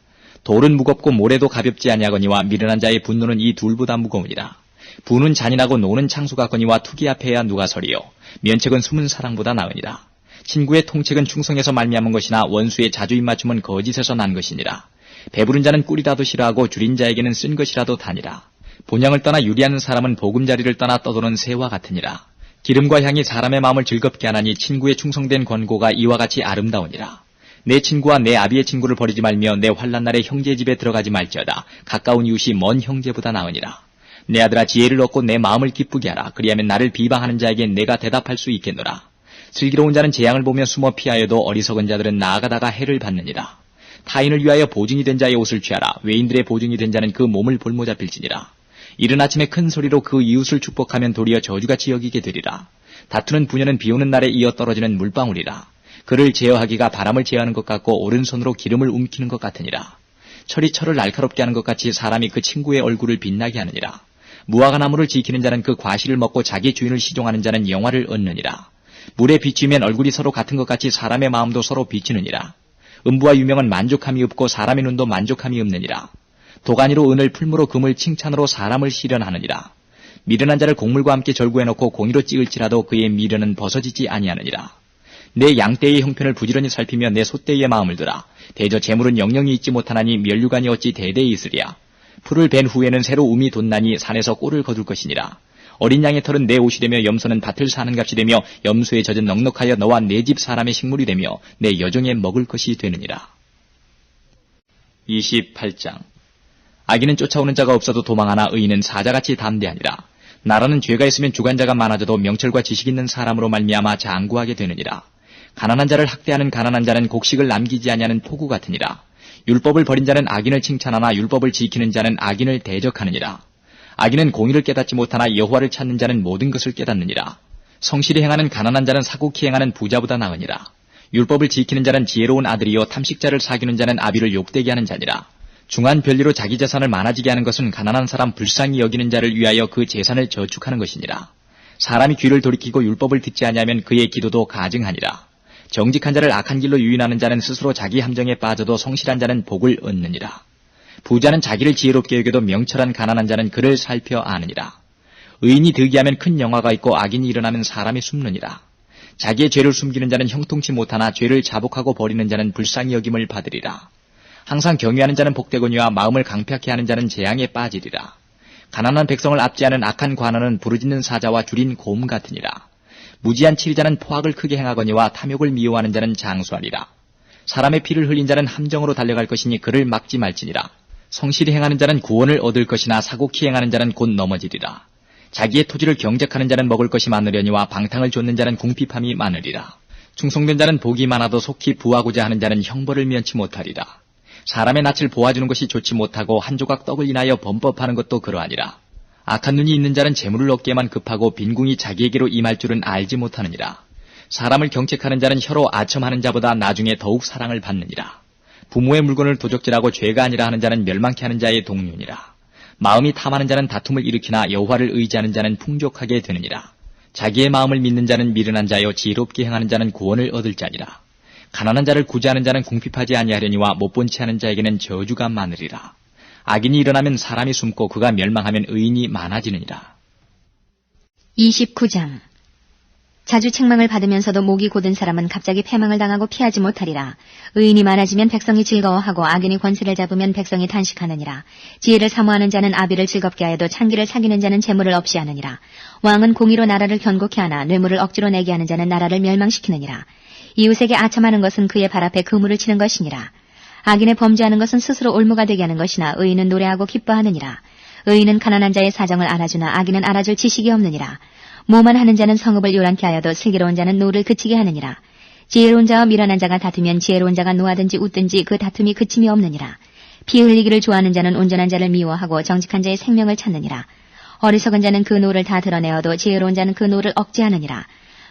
돌은 무겁고 모래도 가볍지 아니하거니와 미련한 자의 분노는 이 둘보다 무거우니라. 분은 잔인하고 노는 창수 같거니와 투기 앞에야 누가 서리요. 면책은 숨은 사랑보다 나으니라. 친구의 통책은 충성에서 말미암은 것이나 원수의 자주 입맞춤은 거짓에서 난 것이니라. 배부른 자는 꿀이라도 싫어하고 줄인 자에게는 쓴 것이라도 다니라. 본향을 떠나 유리하는 사람은 보금자리를 떠나 떠도는 새와 같으니라. 기름과 향이 사람의 마음을 즐겁게 하나니 친구의 충성된 권고가 이와 같이 아름다우니라. 내 친구와 내 아비의 친구를 버리지 말며 내 환난 날에 형제 집에 들어가지 말지어다. 가까운 이웃이 먼 형제보다 나으니라. 내 아들아 지혜를 얻고 내 마음을 기쁘게 하라. 그리하면 나를 비방하는 자에게 내가 대답할 수 있겠노라. 슬기로운 자는 재앙을 보며 숨어 피하여도 어리석은 자들은 나아가다가 해를 받느니라. 타인을 위하여 보증이 된 자의 옷을 취하라. 외인들의 보증이 된 자는 그 몸을 볼모자 빌지니라. 이른 아침에 큰 소리로 그 이웃을 축복하면 도리어 저주같이 여기게 되리라. 다투는 부녀는 비오는 날에 이어 떨어지는 물방울이라. 그를 제어하기가 바람을 제어하는 것 같고 오른손으로 기름을 움키는 것 같으니라. 철이 철을 날카롭게 하는 것 같이 사람이 그 친구의 얼굴을 빛나게 하느니라. 무화과 나무를 지키는 자는 그 과실을 먹고 자기 주인을 시종하는 자는 영화를 얻느니라. 물에 비추면 얼굴이 서로 같은 것 같이 사람의 마음도 서로 비치느니라. 음부와 유명은 만족함이 없고 사람의 눈도 만족함이 없느니라. 도가니로 은을 풀무로 금을 칭찬으로 사람을 시련하느니라. 미련한 자를 곡물과 함께 절구해놓고 공의로 찍을지라도 그의 미련은 벗어지지 아니하느니라. 내 양떼의 형편을 부지런히 살피며 내 소떼의 마음을 들아. 대저 재물은 영영이 있지 못하나니 면류관이 어찌 대대에 있으랴. 풀을 벤 후에는 새로 움이 돋나니 산에서 꼴을 거둘 것이니라. 어린 양의 털은 내 옷이 되며 염소는 밭을 사는 값이 되며 염소의 젖은 넉넉하여 너와 내 집 사람의 식물이 되며 내 여종의 먹을 것이 되느니라. 28장. 악인은 쫓아오는 자가 없어도 도망하나 의인은 사자같이 담대하니라. 나라는 죄가 있으면 주관자가 많아져도 명철과 지식 있는 사람으로 말미암아 장구하게 되느니라. 가난한 자를 학대하는 가난한 자는 곡식을 남기지 아니하는 포구 같으니라. 율법을 버린 자는 악인을 칭찬하나 율법을 지키는 자는 악인을 대적하느니라. 악인은 공의를 깨닫지 못하나 여호와를 찾는 자는 모든 것을 깨닫느니라. 성실히 행하는 가난한 자는 사곡히 행하는 부자보다 나으니라. 율법을 지키는 자는 지혜로운 아들이요 탐식자를 사귀는 자는 아비를 욕되게 하는 자니라. 중한 별리로 자기 재산을 많아지게 하는 것은 가난한 사람 불쌍히 여기는 자를 위하여 그 재산을 저축하는 것이니라. 사람이 귀를 돌이키고 율법을 듣지 아니하면 그의 기도도 가증하니라. 정직한 자를 악한 길로 유인하는 자는 스스로 자기 함정에 빠져도 성실한 자는 복을 얻느니라. 부자는 자기를 지혜롭게 여겨도 명철한 가난한 자는 그를 살펴 아느니라. 의인이 득이하면 큰 영화가 있고 악인이 일어나면 사람이 숨느니라. 자기의 죄를 숨기는 자는 형통치 못하나 죄를 자복하고 버리는 자는 불쌍히 여김을 받으리라. 항상 경외하는 자는 복되거니와 마음을 강팍케 하는 자는 재앙에 빠지리라. 가난한 백성을 압제하는 악한 관원은 부르짖는 사자와 줄인 곰 같으니라. 무지한 치리자는 포악을 크게 행하거니와 탐욕을 미워하는 자는 장수하리라. 사람의 피를 흘린 자는 함정으로 달려갈 것이니 그를 막지 말지니라. 성실히 행하는 자는 구원을 얻을 것이나 사곡히 행하는 자는 곧 넘어지리라. 자기의 토지를 경작하는 자는 먹을 것이 많으려니와 방탕을 좇는 자는 궁핍함이 많으리라. 충성된 자는 복이 많아도 속히 부하고자 하는 자는 형벌을 면치 못하리라. 사람의 낯을 보아주는 것이 좋지 못하고 한 조각 떡을 인하여 범법하는 것도 그러하니라. 악한 눈이 있는 자는 재물을 얻기에만 급하고 빈궁이 자기에게로 임할 줄은 알지 못하느니라. 사람을 경책하는 자는 혀로 아첨하는 자보다 나중에 더욱 사랑을 받느니라. 부모의 물건을 도적질하고 죄가 아니라 하는 자는 멸망케 하는 자의 동료니라. 마음이 탐하는 자는 다툼을 일으키나 여호와를 의지하는 자는 풍족하게 되느니라. 자기의 마음을 믿는 자는 미련한 자요 지혜롭게 행하는 자는 구원을 얻을 자니라. 가난한 자를 구제하는 자는 궁핍하지 아니하려니와 못본 채 하는 자에게는 저주가 많으리라. 악인이 일어나면 사람이 숨고 그가 멸망하면 의인이 많아지느니라. 29장. 자주 책망을 받으면서도 목이 곧은 사람은 갑자기 패망을 당하고 피하지 못하리라. 의인이 많아지면 백성이 즐거워하고 악인이 권세를 잡으면 백성이 단식하느니라. 지혜를 사모하는 자는 아비를 즐겁게 하여도 창기를 사귀는 자는 재물을 없이 하느니라. 왕은 공의로 나라를 견고케 하나 뇌물을 억지로 내게 하는 자는 나라를 멸망시키느니라. 이웃에게 아첨하는 것은 그의 발 앞에 그물을 치는 것이니라. 악인의 범죄하는 것은 스스로 올무가 되게 하는 것이나 의인은 노래하고 기뻐하느니라. 의인은 가난한 자의 사정을 알아주나 악인은 알아줄 지식이 없느니라. 모만 하는 자는 성읍을 요란케 하여도 슬기로운 자는 노를 그치게 하느니라. 지혜로운 자와 미련한 자가 다투면 지혜로운 자가 노하든지 웃든지 그 다툼이 그침이 없느니라. 피 흘리기를 좋아하는 자는 온전한 자를 미워하고 정직한 자의 생명을 찾느니라. 어리석은 자는 그 노를 다 드러내어도 지혜로운 자는 그 노를 억제하느니라.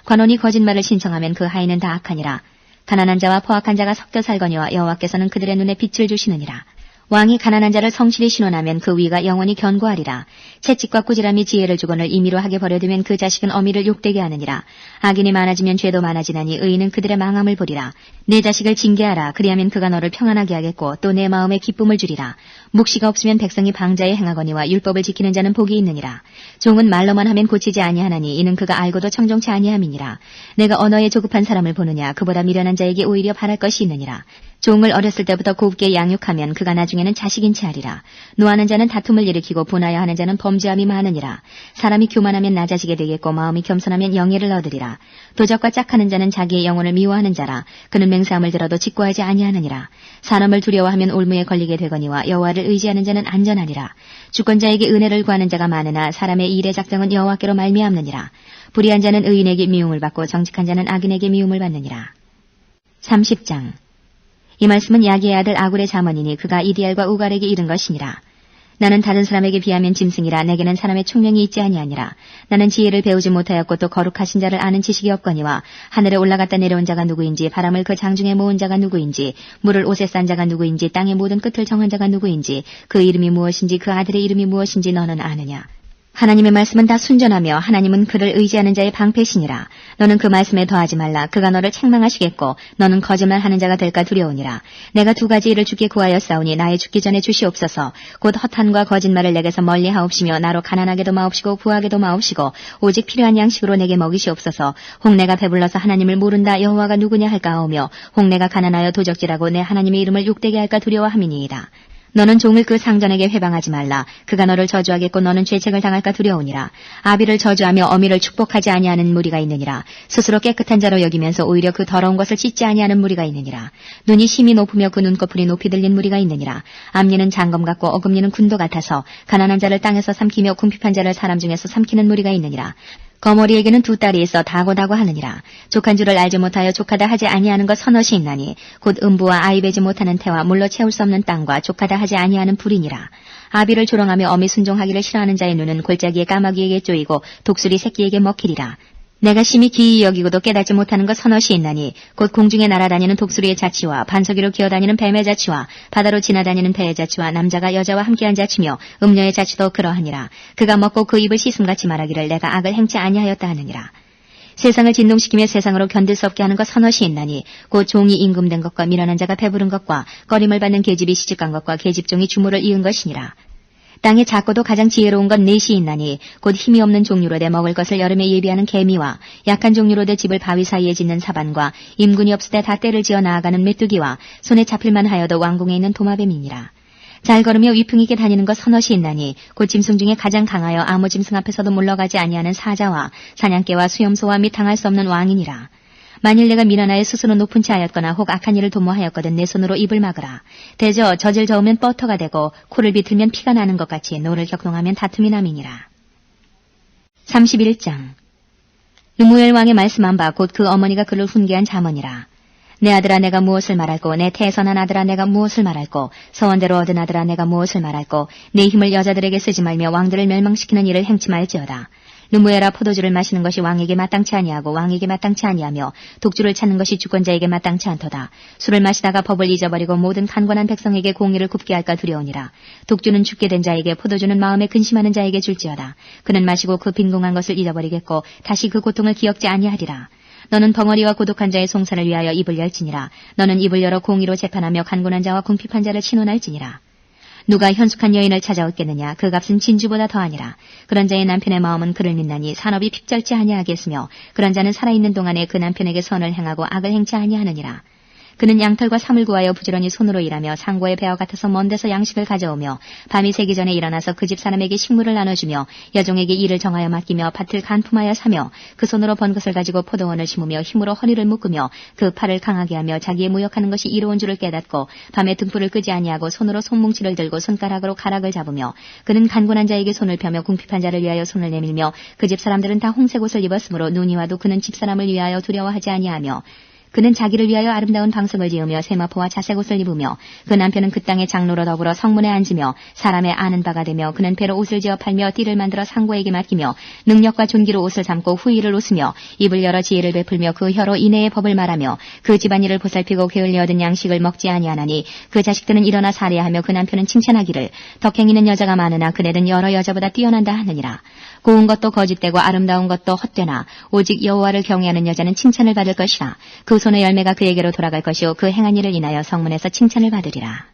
관원이 거짓말을 신청하면 그 하인은 다 악하니라. 가난한 자와 포악한 자가 섞여 살거니와 여호와께서는 그들의 눈에 빛을 주시느니라. 왕이 가난한 자를 성실히 신원하면 그 위가 영원히 견고하리라. 채찍과 꾸지람이 지혜를 주거늘 임의로 하게 버려두면 그 자식은 어미를 욕되게 하느니라. 악인이 많아지면 죄도 많아지나니 의인은 그들의 망함을 보리라. 내 자식을 징계하라. 그리하면 그가 너를 평안하게 하겠고 또 내 마음에 기쁨을 주리라. 묵시가 없으면 백성이 방자에 행하거니와 율법을 지키는 자는 복이 있느니라. 종은 말로만 하면 고치지 아니하나니 이는 그가 알고도 청종치 아니함이니라. 내가 언어에 조급한 사람을 보느냐. 그보다 미련한 자에게 오히려 바랄 것이 있느니라. 종을 어렸을 때부터 곱게 양육하면 그가 나중에는 자식인 채 하리라. 노하는 자는 다툼을 일으키고 분하여 하는 자는 범죄함이 많으니라. 사람이 교만하면 나자식이 되겠고 마음이 겸손하면 영예를 얻으리라. 도적과 짝하는 자는 자기의 영혼을 미워하는 자라. 그는 맹세함을 들어도 직고하지 아니하느니라. 사람을 두려워하면 올무에 걸리게 되거니와 여호와를 의지하는 자는 안전하리라. 주권자에게 은혜를 구하는 자가 많으나 사람의 일의 작정은 여호와께로 말미암느니라. 불의한 자는 의인에게 미움을 받고 정직한 자는 악인에게 미움을 받느니라. 30장. 이 말씀은 야기의 아들 아굴의 자문이니 그가 이디알과 우갈에게 이른 것이니라. 나는 다른 사람에게 비하면 짐승이라. 내게는 사람의 총명이 있지 아니하니라. 나는 지혜를 배우지 못하였고 또 거룩하신 자를 아는 지식이 없거니와 하늘에 올라갔다 내려온 자가 누구인지 바람을 그 장중에 모은 자가 누구인지 물을 옷에 싼 자가 누구인지 땅의 모든 끝을 정한 자가 누구인지 그 이름이 무엇인지 그 아들의 이름이 무엇인지 너는 아느냐. 하나님의 말씀은 다 순전하며 하나님은 그를 의지하는 자의 방패시니라. 너는 그 말씀에 더하지 말라. 그가 너를 책망하시겠고 너는 거짓말하는 자가 될까 두려우니라. 내가 두 가지 일을 주께 구하였사오니 나의 죽기 전에 주시옵소서. 곧 허탄과 거짓말을 내게서 멀리 하옵시며 나로 가난하게도 마옵시고 부하게도 마옵시고 오직 필요한 양식으로 내게 먹이시옵소서. 혹 내가 배불러서 하나님을 모른다 여호와가 누구냐 할까 하오며 혹 내가 가난하여 도적질하고 내 하나님의 이름을 욕되게 할까 두려워함이니이다. 너는 종을 그 상전에게 회방하지 말라. 그가 너를 저주하겠고 너는 죄책을 당할까 두려우니라. 아비를 저주하며 어미를 축복하지 아니하는 무리가 있느니라. 스스로 깨끗한 자로 여기면서 오히려 그 더러운 것을 씻지 아니하는 무리가 있느니라. 눈이 힘이 높으며 그 눈꺼풀이 높이 들린 무리가 있느니라. 암리는 장검 같고 어금니는 군도 같아서 가난한 자를 땅에서 삼키며 궁핍한 자를 사람 중에서 삼키는 무리가 있느니라. 거머리에게는 두 딸이 있어 다고다고 하느니라. 족한 줄을 알지 못하여 족하다 하지 아니하는 것 서너시 있나니 곧 음부와 아이 베지 못하는 태와 물로 채울 수 없는 땅과 족하다 하지 아니하는 불이니라. 아비를 조롱하며 어미 순종하기를 싫어하는 자의 눈은 골짜기의 까마귀에게 쪼이고 독수리 새끼에게 먹히리라. 내가 심히 기이 여기고도 깨닫지 못하는 것 서너시 있나니 곧 공중에 날아다니는 독수리의 자치와 반석 위로 기어다니는 뱀의 자치와 바다로 지나다니는 배의 자치와 남자가 여자와 함께한 자치며 음녀의 자치도 그러하니라. 그가 먹고 그 입을 씻음같이 말하기를 내가 악을 행치 아니하였다 하느니라. 세상을 진동시키며 세상으로 견딜 수 없게 하는 것 서너시 있나니 곧 종이 임금된 것과 미련한 자가 배부른 것과 꺼림을 받는 계집이 시집간 것과 계집종이 주모를 이은 것이니라. 땅에 작고도 가장 지혜로운 건 넷이 있나니 곧 힘이 없는 종류로 돼 먹을 것을 여름에 예비하는 개미와 약한 종류로 돼 집을 바위 사이에 짓는 사반과 임군이 없을 때 다 떼를 지어 나아가는 메뚜기와 손에 잡힐만 하여도 왕궁에 있는 도마뱀이니라. 잘 걸으며 위풍있게 다니는 것 서넛이 있나니 곧 짐승 중에 가장 강하여 아무 짐승 앞에서도 물러가지 아니하는 사자와 사냥개와 수염소와 및 당할 수 없는 왕이니라. 만일 내가 미련하여 스스로 높은 채 하였거나 혹 악한 일을 도모하였거든 내 손으로 입을 막으라. 대저 젖을 저으면 뻐터가 되고 코를 비틀면 피가 나는 것 같이 노를 격동하면 다툼이 남이니라. 31장 르무엘 왕의 말씀한 바 곧 그 어머니가 그를 훈계한 자문이라. 내 아들아 내가 무엇을 말할꼬 내 태선한 아들아 내가 무엇을 말할꼬 서원대로 얻은 아들아 내가 무엇을 말할꼬 내 힘을 여자들에게 쓰지 말며 왕들을 멸망시키는 일을 행치 말지어다. 르무엘아 포도주를 마시는 것이 왕에게 마땅치 아니하고 왕에게 마땅치 아니하며 독주를 찾는 것이 주권자에게 마땅치 않도다. 술을 마시다가 법을 잊어버리고 모든 간관한 백성에게 공의를 굽게 할까 두려우니라. 독주는 죽게 된 자에게 포도주는 마음에 근심하는 자에게 줄지어다. 그는 마시고 그 빈궁한 것을 잊어버리겠고 다시 그 고통을 기억지 아니하리라. 너는 벙어리와 고독한 자의 송사를 위하여 입을 열지니라. 너는 입을 열어 공의로 재판하며 간곤한 자와 궁핍한 자를 신원할지니라. 누가 현숙한 여인을 찾아오겠느냐 그 값은 진주보다 더하니라. 그런 자의 남편의 마음은 그를 믿나니 산업이 핍절치 아니하겠으며 그런 자는 살아있는 동안에 그 남편에게 선을 행하고 악을 행치 아니하느니라. 그는 양털과 삼을 구하여 부지런히 손으로 일하며 상고의 배와 같아서 먼 데서 양식을 가져오며 밤이 새기 전에 일어나서 그 집 사람에게 식물을 나눠주며 여종에게 일을 정하여 맡기며 밭을 간품하여 사며 그 손으로 번 것을 가지고 포도원을 심으며 힘으로 허리를 묶으며 그 팔을 강하게 하며 자기의 무역하는 것이 이로운 줄을 깨닫고 밤에 등불을 끄지 아니하고 손으로 손뭉치를 들고 손가락으로 가락을 잡으며 그는 간곤한 자에게 손을 펴며 궁핍한 자를 위하여 손을 내밀며 그 집 사람들은 다 홍색 옷을 입었으므로 눈이 와도 그는 집 사람을 위하여 두려워하지 아니하며 그는 자기를 위하여 아름다운 방석을 지으며 세마포와 자색 옷을 입으며 그 남편은 그 땅의 장로로 더불어 성문에 앉으며 사람의 아는 바가 되며 그는 배로 옷을 지어 팔며 띠를 만들어 상고에게 맡기며 능력과 존귀로 옷을 삼고 후의를 웃으며 입을 열어 지혜를 베풀며 그 혀로 인애의 법을 말하며 그 집안일을 보살피고 게을리 얻은 양식을 먹지 아니하나니 그 자식들은 일어나 살해하며 그 남편은 칭찬하기를 덕행이는 여자가 많으나 그네는 여러 여자보다 뛰어난다 하느니라. 고운 것도 거짓되고 아름다운 것도 헛되나 오직 여호와를 경외하는 여자는 칭찬을 받을 것이라. 그 손의 열매가 그에게로 돌아갈 것이요 그 행한 일을 인하여 성문에서 칭찬을 받으리라.